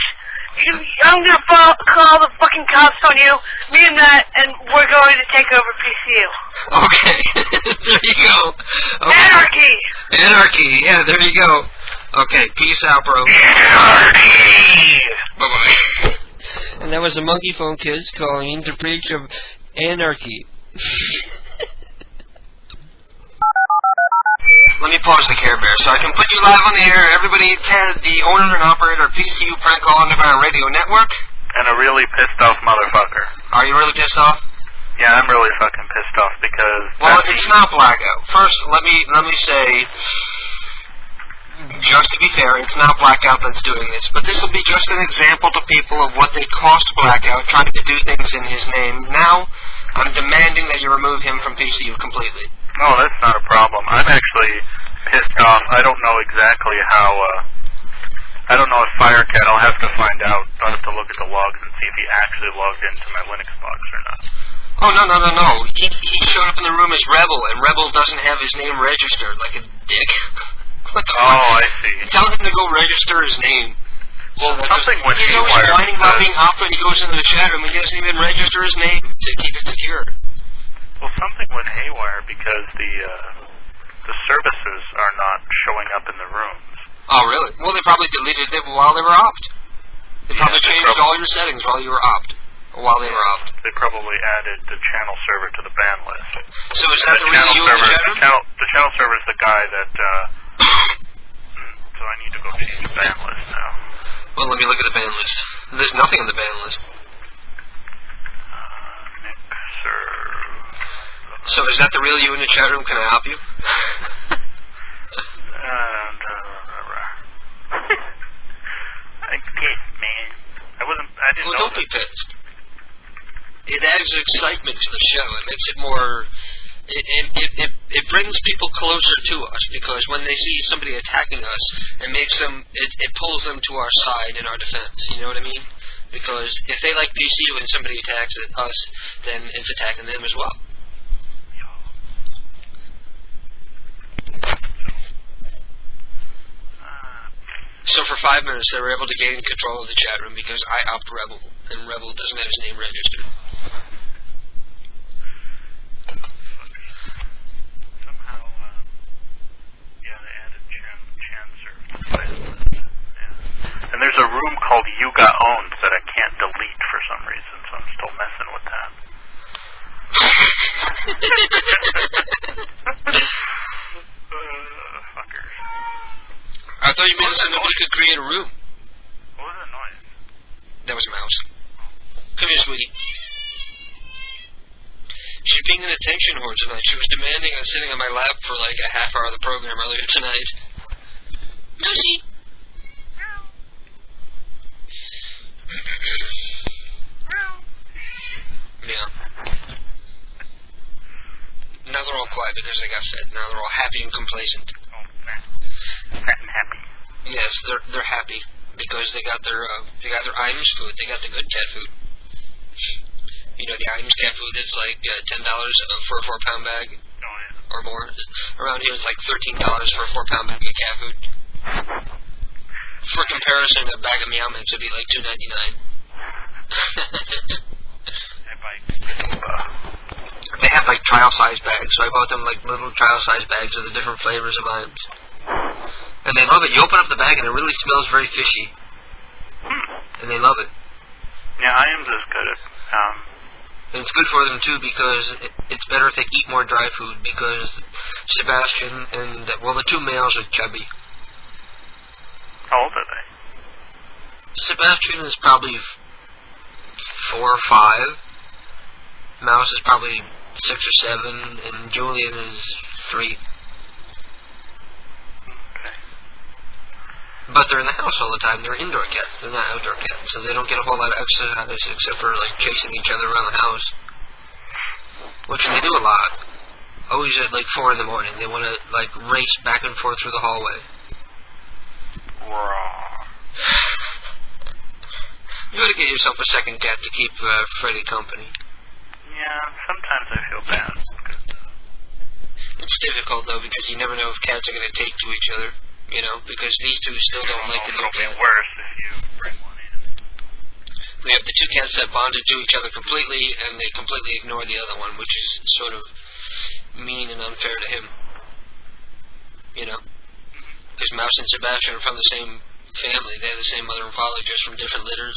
I'm gonna call the fucking cops on you, me and Matt, and we're going to take over PCU. Okay, there you go. Okay. Anarchy! Anarchy, yeah, there you go. Okay, peace out, bro. Anarchy! Bye-bye. And that was the Monkey Phone Kids calling in to preach of anarchy. Let me pause the Care Bear so I can put you live on the air. Everybody, Ted, the owner and operator of PCU Prank Call Underground Radio Network. And a really pissed off motherfucker. Are you really pissed off? Yeah, I'm really fucking pissed off because... Well, it's not Blackout. First, let me say... Just to be fair, it's not Blackout that's doing this, but this will be just an example to people of what they cost Blackout trying to do things in his name. Now, I'm demanding that you remove him from PCU completely. No, that's not a problem. I'm actually pissed off. I don't know exactly how, I don't know if Firecat, I'll have to find out. I'll have to look at the logs and see if he actually logged into my Linux box or not. Oh, no. He showed up in the room as Rebel, and Rebel doesn't have his name registered, like a dick. What the fuck? Oh, I see. Tell him to go register his name. Well, something went he's always haywire. whining about being Opera, and he goes into the chat room and he doesn't even register his name to keep it secure. Well, something went haywire because the services are not showing up in the rooms. Oh, really? Well, they probably deleted it while they were opt. They probably changed all your settings while you were opt. While they were opt. They probably added the channel server to the ban list. So is that the real you in the chat room? The channel server is the guy that, so I need to go change the ban list now. Well, let me look at the ban list. There's nothing on the ban list. Mixer. So is that the real you in the chat room? Can I help you? I'm pissed, man. I didn't know. Don't be pissed. It adds excitement to the show. It makes it more... It brings people closer to us because when they see somebody attacking us, it makes them... It pulls them to our side in our defense. You know what I mean? Because if they like PCU and somebody attacks us, then it's attacking them as well. So for 5 minutes, they were able to gain control of the chat room because I opt Rebel, and Rebel doesn't have his name registered. Somehow, yeah, they added Chan server. Yeah. And there's a room called You Got Owned that I can't delete for some reason, so I'm still messing with that. Fuckers. I thought you meant so nobody could create a room. What was that noise? That was a mouse. Come here, sweetie. She's being an attention whore tonight. She was demanding on sitting on my lap for like a half hour of the program earlier tonight. Mousy. Yeah. Now they're all quiet because they got fed. Now they're all happy and complacent. Fat and happy. Yes, they're happy because they got their Iams food. They got the good cat food. You know, the Iams cat food that's like $10 for a 4-pound bag or more. Around here it's like $13 for a 4-pound bag of cat food. For comparison, a bag of Meow Mix would be like $2.99. They have like trial size bags, so I bought them like little trial size bags of the different flavors of Iams. And they love it. You open up the bag and it really smells very fishy. And they love it. Yeah, Iams is good. And it's good for them, too, because it's better if they eat more dry food, because Sebastian and, the two males are chubby. How old are they? Sebastian is probably 4 or 5. Mouse is probably 6 or 7, and Julian is 3. But they're in the house all the time. They're indoor cats. They're not outdoor cats. So they don't get a whole lot of exercise except for, like, chasing each other around the house. Which they do a lot. Always at, 4 in the morning. They want to, race back and forth through the hallway. You ought to get yourself a second cat to keep Freddy company. Yeah, sometimes I feel bad. It's difficult, though, because you never know if cats are going to take to each other. You know, because these two still don't like the new cat. It'll be worse if you bring one in. We have the two cats that bonded to each other completely, and they completely ignore the other one, which is sort of mean and unfair to him. You know? Because Mouse and Sebastian are from the same family. They have the same mother and father, just from different litters.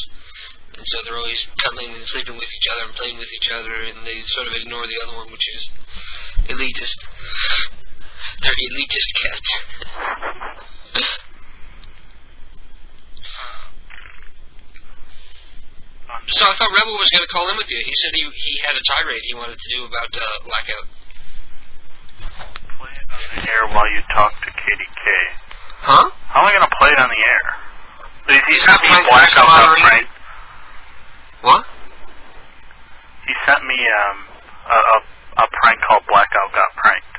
And so they're always cuddling and sleeping with each other and playing with each other, and they sort of ignore the other one, which is elitist. They're elitist cats. So I thought Rebel was going to call in with you. He said he had a tirade he wanted to do about Blackout. Play it on the air while you talk to KDK. Huh? How am I going to play it on the air? He sent me Blackout got pranked. What? He sent me a prank called Blackout got pranked.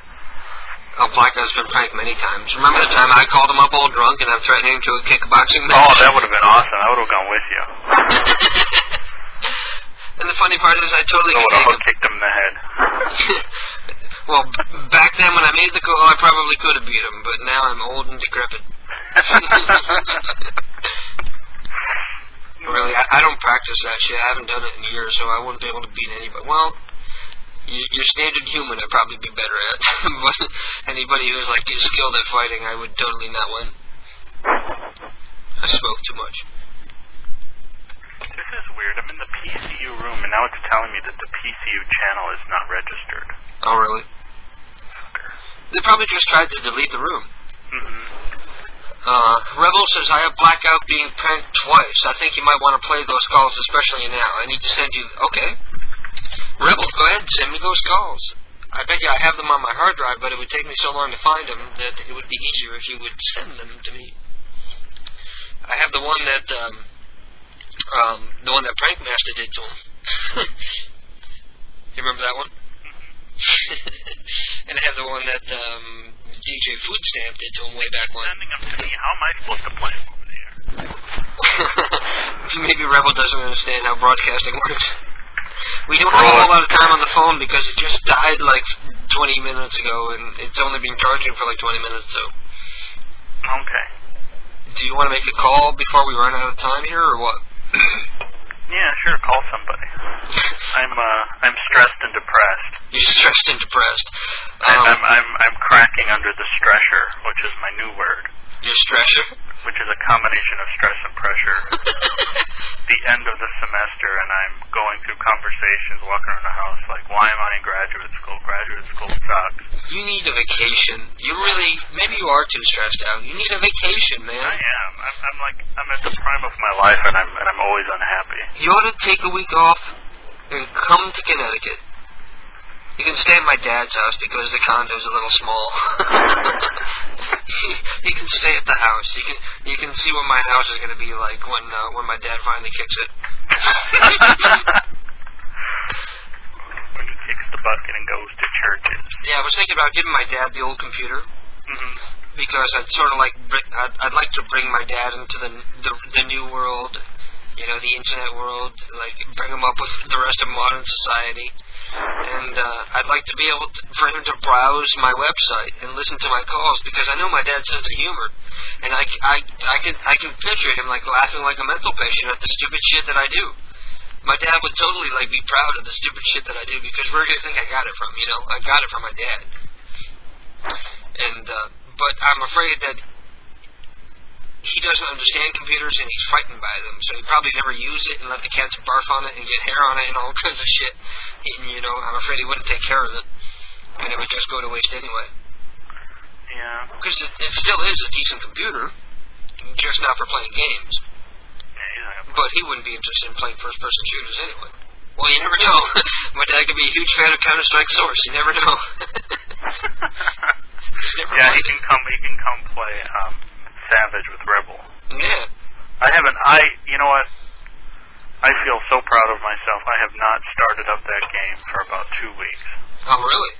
Oh, Blackout's been pranked many times. Remember the time I called him up all drunk and I'm threatening him to a kickboxing match? Oh, that would have been awesome. I would have gone with you. And the funny part is I totally would have kicked him in the head. Well, back then when I made the call, I probably could have beat him, but now I'm old and decrepit. Really, I don't practice that shit. I haven't done it in years, so I wouldn't be able to beat anybody. Well, your standard human I'd probably be better at. But anybody who's skilled at fighting, I would totally not win. I smoke too much. This is weird. I'm in the PCU room, and now it's telling me that the PCU channel is not registered. Oh, really? They probably just tried to delete the room. Rebel says, I have Blackout being pranked twice. I think you might want to play those calls, especially now. I need to send you... Okay. Rebel, go ahead, send me those calls. I bet you I have them on my hard drive, but it would take me so long to find them that it would be easier if you would send them to me. I have the one that Prankmaster did to him. You remember that one? And I have the one that DJ Food Stamp did to him way back when. Sending them to me. How am I supposed to play them over there? Maybe Rebel doesn't understand how broadcasting works. We don't have a whole lot of time on the phone because it just died 20 minutes ago, and it's only been charging for 20 minutes, so... Okay. Do you want to make a call before we run out of time here, or what? Yeah, sure, call somebody. I'm stressed and depressed. You're stressed and depressed. I'm cracking under the stressor, which is my new word. Your stressor? Which is a combination of stress and pressure. The end of the semester, and I'm going through conversations, walking around the house, why am I in graduate school? Graduate school sucks. You need a vacation. Maybe you are too stressed out. You need a vacation, man. I am. I'm at the prime of my life, and I'm always unhappy. You ought to take a week off and come to Connecticut. You can stay at my dad's house because the condo's a little small. You can stay at the house. You can see what my house is going to be like when my dad finally kicks it. When he kicks the bucket and goes to churches. Yeah, I was thinking about giving my dad the old computer. Because I'd like to bring my dad into the new world, the internet world, bring him up with the rest of modern society. And I'd like to be able for him to browse my website and listen to my calls because I know my dad's sense of humor, and I can picture him laughing like a mental patient at the stupid shit that I do. My dad would totally be proud of the stupid shit that I do because where do you think I got it from? I got it from my dad. And but I'm afraid that he doesn't understand computers and he's frightened by them, so he probably never used it and let the cats barf on it and get hair on it and all kinds of shit. And, you know, I'm afraid he wouldn't take care of it, and it would just go to waste anyway. Yeah. Because it still is a decent computer, just not for playing games. But he wouldn't be interested in playing first-person shooters anyway. Well, you never know. My dad could be a huge fan of Counter-Strike Source. You never know. Yeah, he can come play Savage with Rebel. Yeah. You know what? I feel so proud of myself. I have not started up that game for about 2 weeks. Oh, really?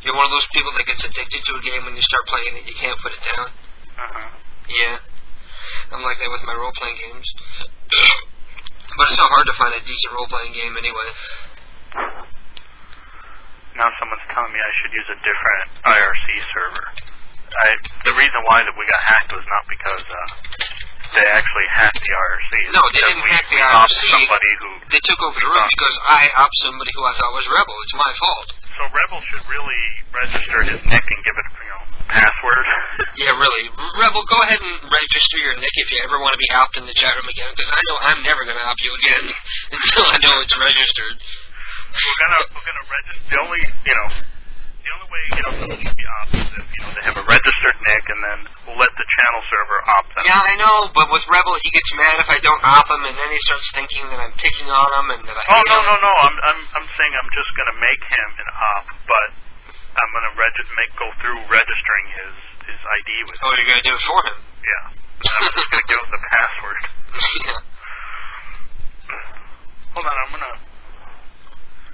You're one of those people that gets addicted to a game when you start playing it, you can't put it down? Uh-huh. Yeah. I'm like that with my role-playing games. But it's not hard to find a decent role-playing game anyway. Now someone's telling me I should use a different IRC server. The reason why that we got hacked was not because they actually hacked the IRC. No, they didn't hack the IRC. Somebody who they took over the room because I opted somebody who I thought was Rebel. It's my fault. So Rebel should really register his nick and give it, password. Yeah, really. Rebel, go ahead and register your nick if you ever want to be opt in the chat room again, because I know I'm never going to opt you again until I know it's registered. We're gonna register. The only way someone should be opt is if they have a registered nick, and then we'll let the channel server opt them. Yeah, I know, but with Rebel, he gets mad if I don't opt him, and then he starts thinking that I'm picking on him and that I hate him. No. I'm saying I'm just gonna make him an opt, but I'm gonna go through registering his ID with him. Oh, you're gonna do it for him? Yeah. I'm just gonna give him the password. Yeah. Hold on, I'm gonna.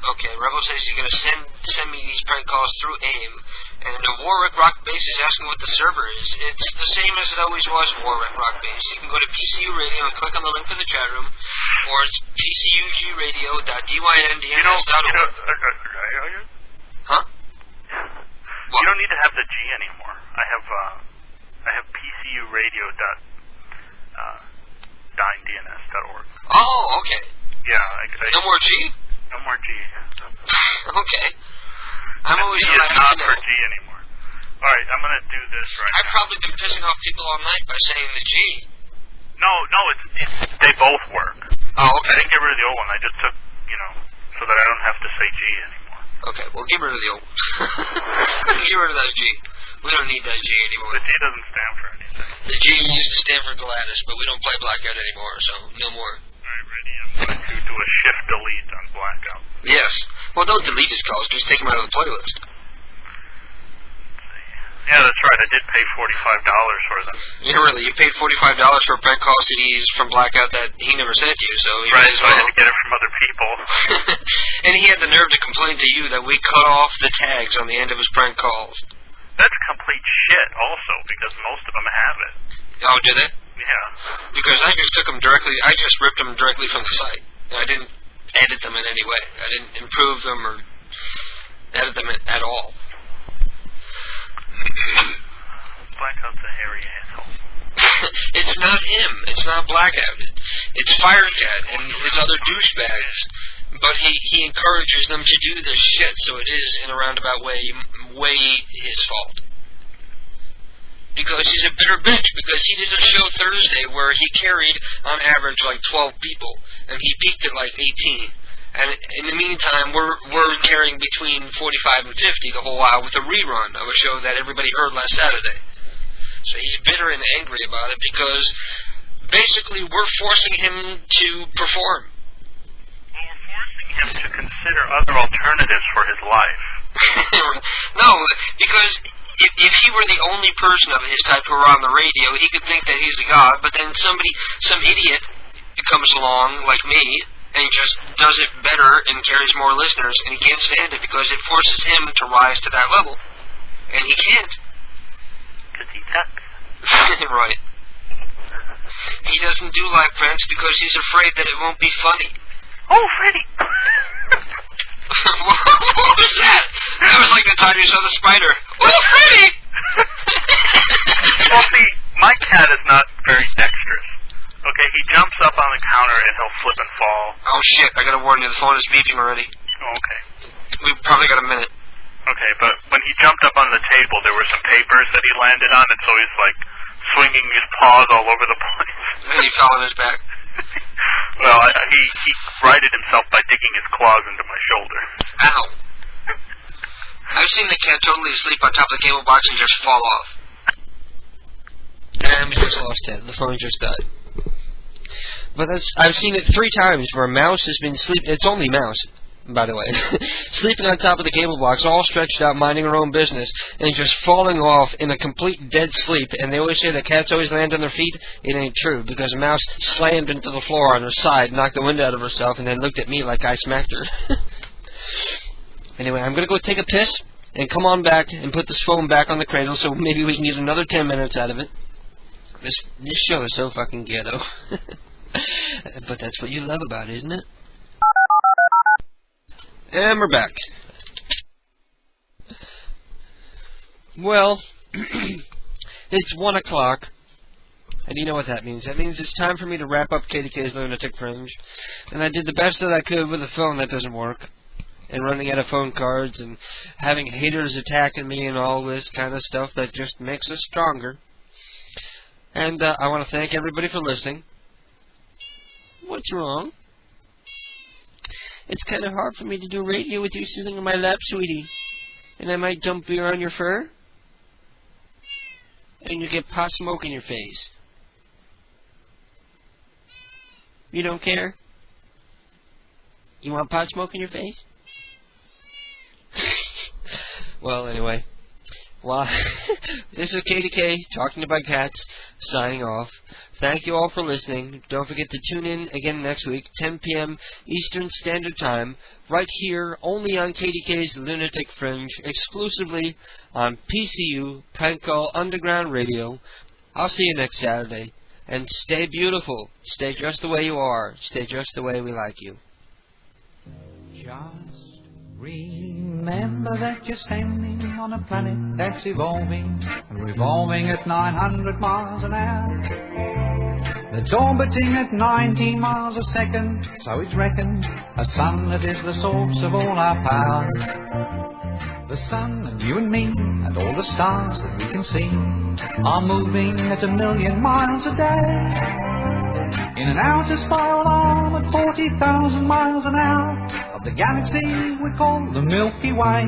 Okay, Rebel says he's going to send me these prank calls through AIM. And the Warwick Rock Base is asking what the server is. It's the same as it always was, Warwick Rock Base. You can go to PCU Radio and click on the link for the chat room, or it's pcugradio.dynDNS.org. Huh? You don't need to have the G anymore. I have pcugradio.dynDNS.org. Oh, okay. Yeah. No more G? No more G. Okay. I'm always G is not for G anymore. Alright, I'm going to do this right I've probably been pissing off people all night by saying the G. No, they both work. Oh, okay. I didn't get rid of the old one. I just took, so that I don't have to say G anymore. Okay, well, get rid of the old one. Get rid of that G. We don't need that G anymore. The G doesn't stand for anything. The G used to stand for Gladys, but we don't play Blackout anymore, so no more. Alright, ready. I'm going to do a shift delete on Blackout. Yes. Well, don't delete his calls. Just take him out of the playlist. Yeah, that's right. I did pay $45 for them. Yeah, really. You paid $45 for prank call CDs from Blackout that he never sent you, so you right, may as so well. I had to get it from other people. And he had the nerve to complain to you that we cut off the tags on the end of his prank calls. That's complete shit, also, because most of them have it. Oh, did it? Yeah. Because I just took them directly. I just ripped them directly from the site. I didn't edit them in any way. I didn't improve them or edit them at all. Blackout's a hairy asshole. It's not him. It's not Blackout. It's Firecat and his other douchebags. But he encourages them to do this shit, so it is, in a roundabout way his fault. Because he's a bitter bitch, because he did a show Thursday where he carried, on average, like 12 people, and he peaked at like 18. And in the meantime, we're carrying between 45 and 50 the whole while with a rerun of a show that everybody heard last Saturday. So he's bitter and angry about it because basically we're forcing him to perform. Well, we're forcing him to consider other alternatives for his life. No, because if he were the only person of his type who were on the radio, he could think that he's a god, but then some idiot comes along like me and just does it better and carries more listeners, and he can't stand it because it forces him to rise to that level. And he can't. Because he sucks. Right. He doesn't do live pranks because he's afraid that it won't be funny. Oh, Freddy! What was that? That was like the time you saw the spider. Oh, Freddy! Well, see, my cat is not very dexterous. Okay, he jumps up on the counter and he'll slip and fall. Oh, shit, I gotta warn you, the phone is beeping already. Oh, okay. We've probably got a minute. Okay, but when he jumped up on the table, there were some papers that he landed on, and so he's, like, swinging his paws all over the place. And he fell on his back. Well, he righted himself by digging his claws into my shoulder. Ow. I've seen the cat totally asleep on top of the cable box and just fall off. And we just lost it. The phone just died. But I've seen it 3 times where a mouse has been sleeping. It's only mouse, by the way. Sleeping on top of the cable box, all stretched out, minding her own business, and just falling off in a complete dead sleep. And they always say that cats always land on their feet. It ain't true, because a mouse slammed into the floor on her side, knocked the wind out of herself, and then looked at me like I smacked her. Anyway, I'm going to go take a piss and come on back and put this phone back on the cradle so maybe we can get another 10 minutes out of it. This show is so fucking ghetto. But that's what you love about it, isn't it? And we're back. Well, it's 1 o'clock. And you know what that means. That means it's time for me to wrap up KDK's Lunatic Fringe. And I did the best that I could with a phone that doesn't work. And running out of phone cards and having haters attacking me and all this kind of stuff that just makes us stronger. And I want to thank everybody for listening. What's wrong? It's kind of hard for me to do radio with you sitting in my lap, sweetie. And I might dump beer on your fur. And you get pot smoke in your face. You don't care? You want pot smoke in your face? Well, anyway. Well, this is KDK, talking about cats, signing off. Thank you all for listening. Don't forget to tune in again next week, 10 p.m. Eastern Standard Time, right here, only on KDK's Lunatic Fringe, exclusively on PCU, Prank Call Underground Radio. I'll see you next Saturday. And stay beautiful. Stay just the way you are. Stay just the way we like you. Just remember that you're standing on a planet that's evolving and revolving at 900 miles an hour. That's orbiting at 19 miles a second, so it's reckoned a sun that is the source of all our power. The sun and you and me and all the stars that we can see are moving at 1,000,000 miles a day in an outer spiral arm at 40,000 miles an hour of the galaxy we call the Milky Way.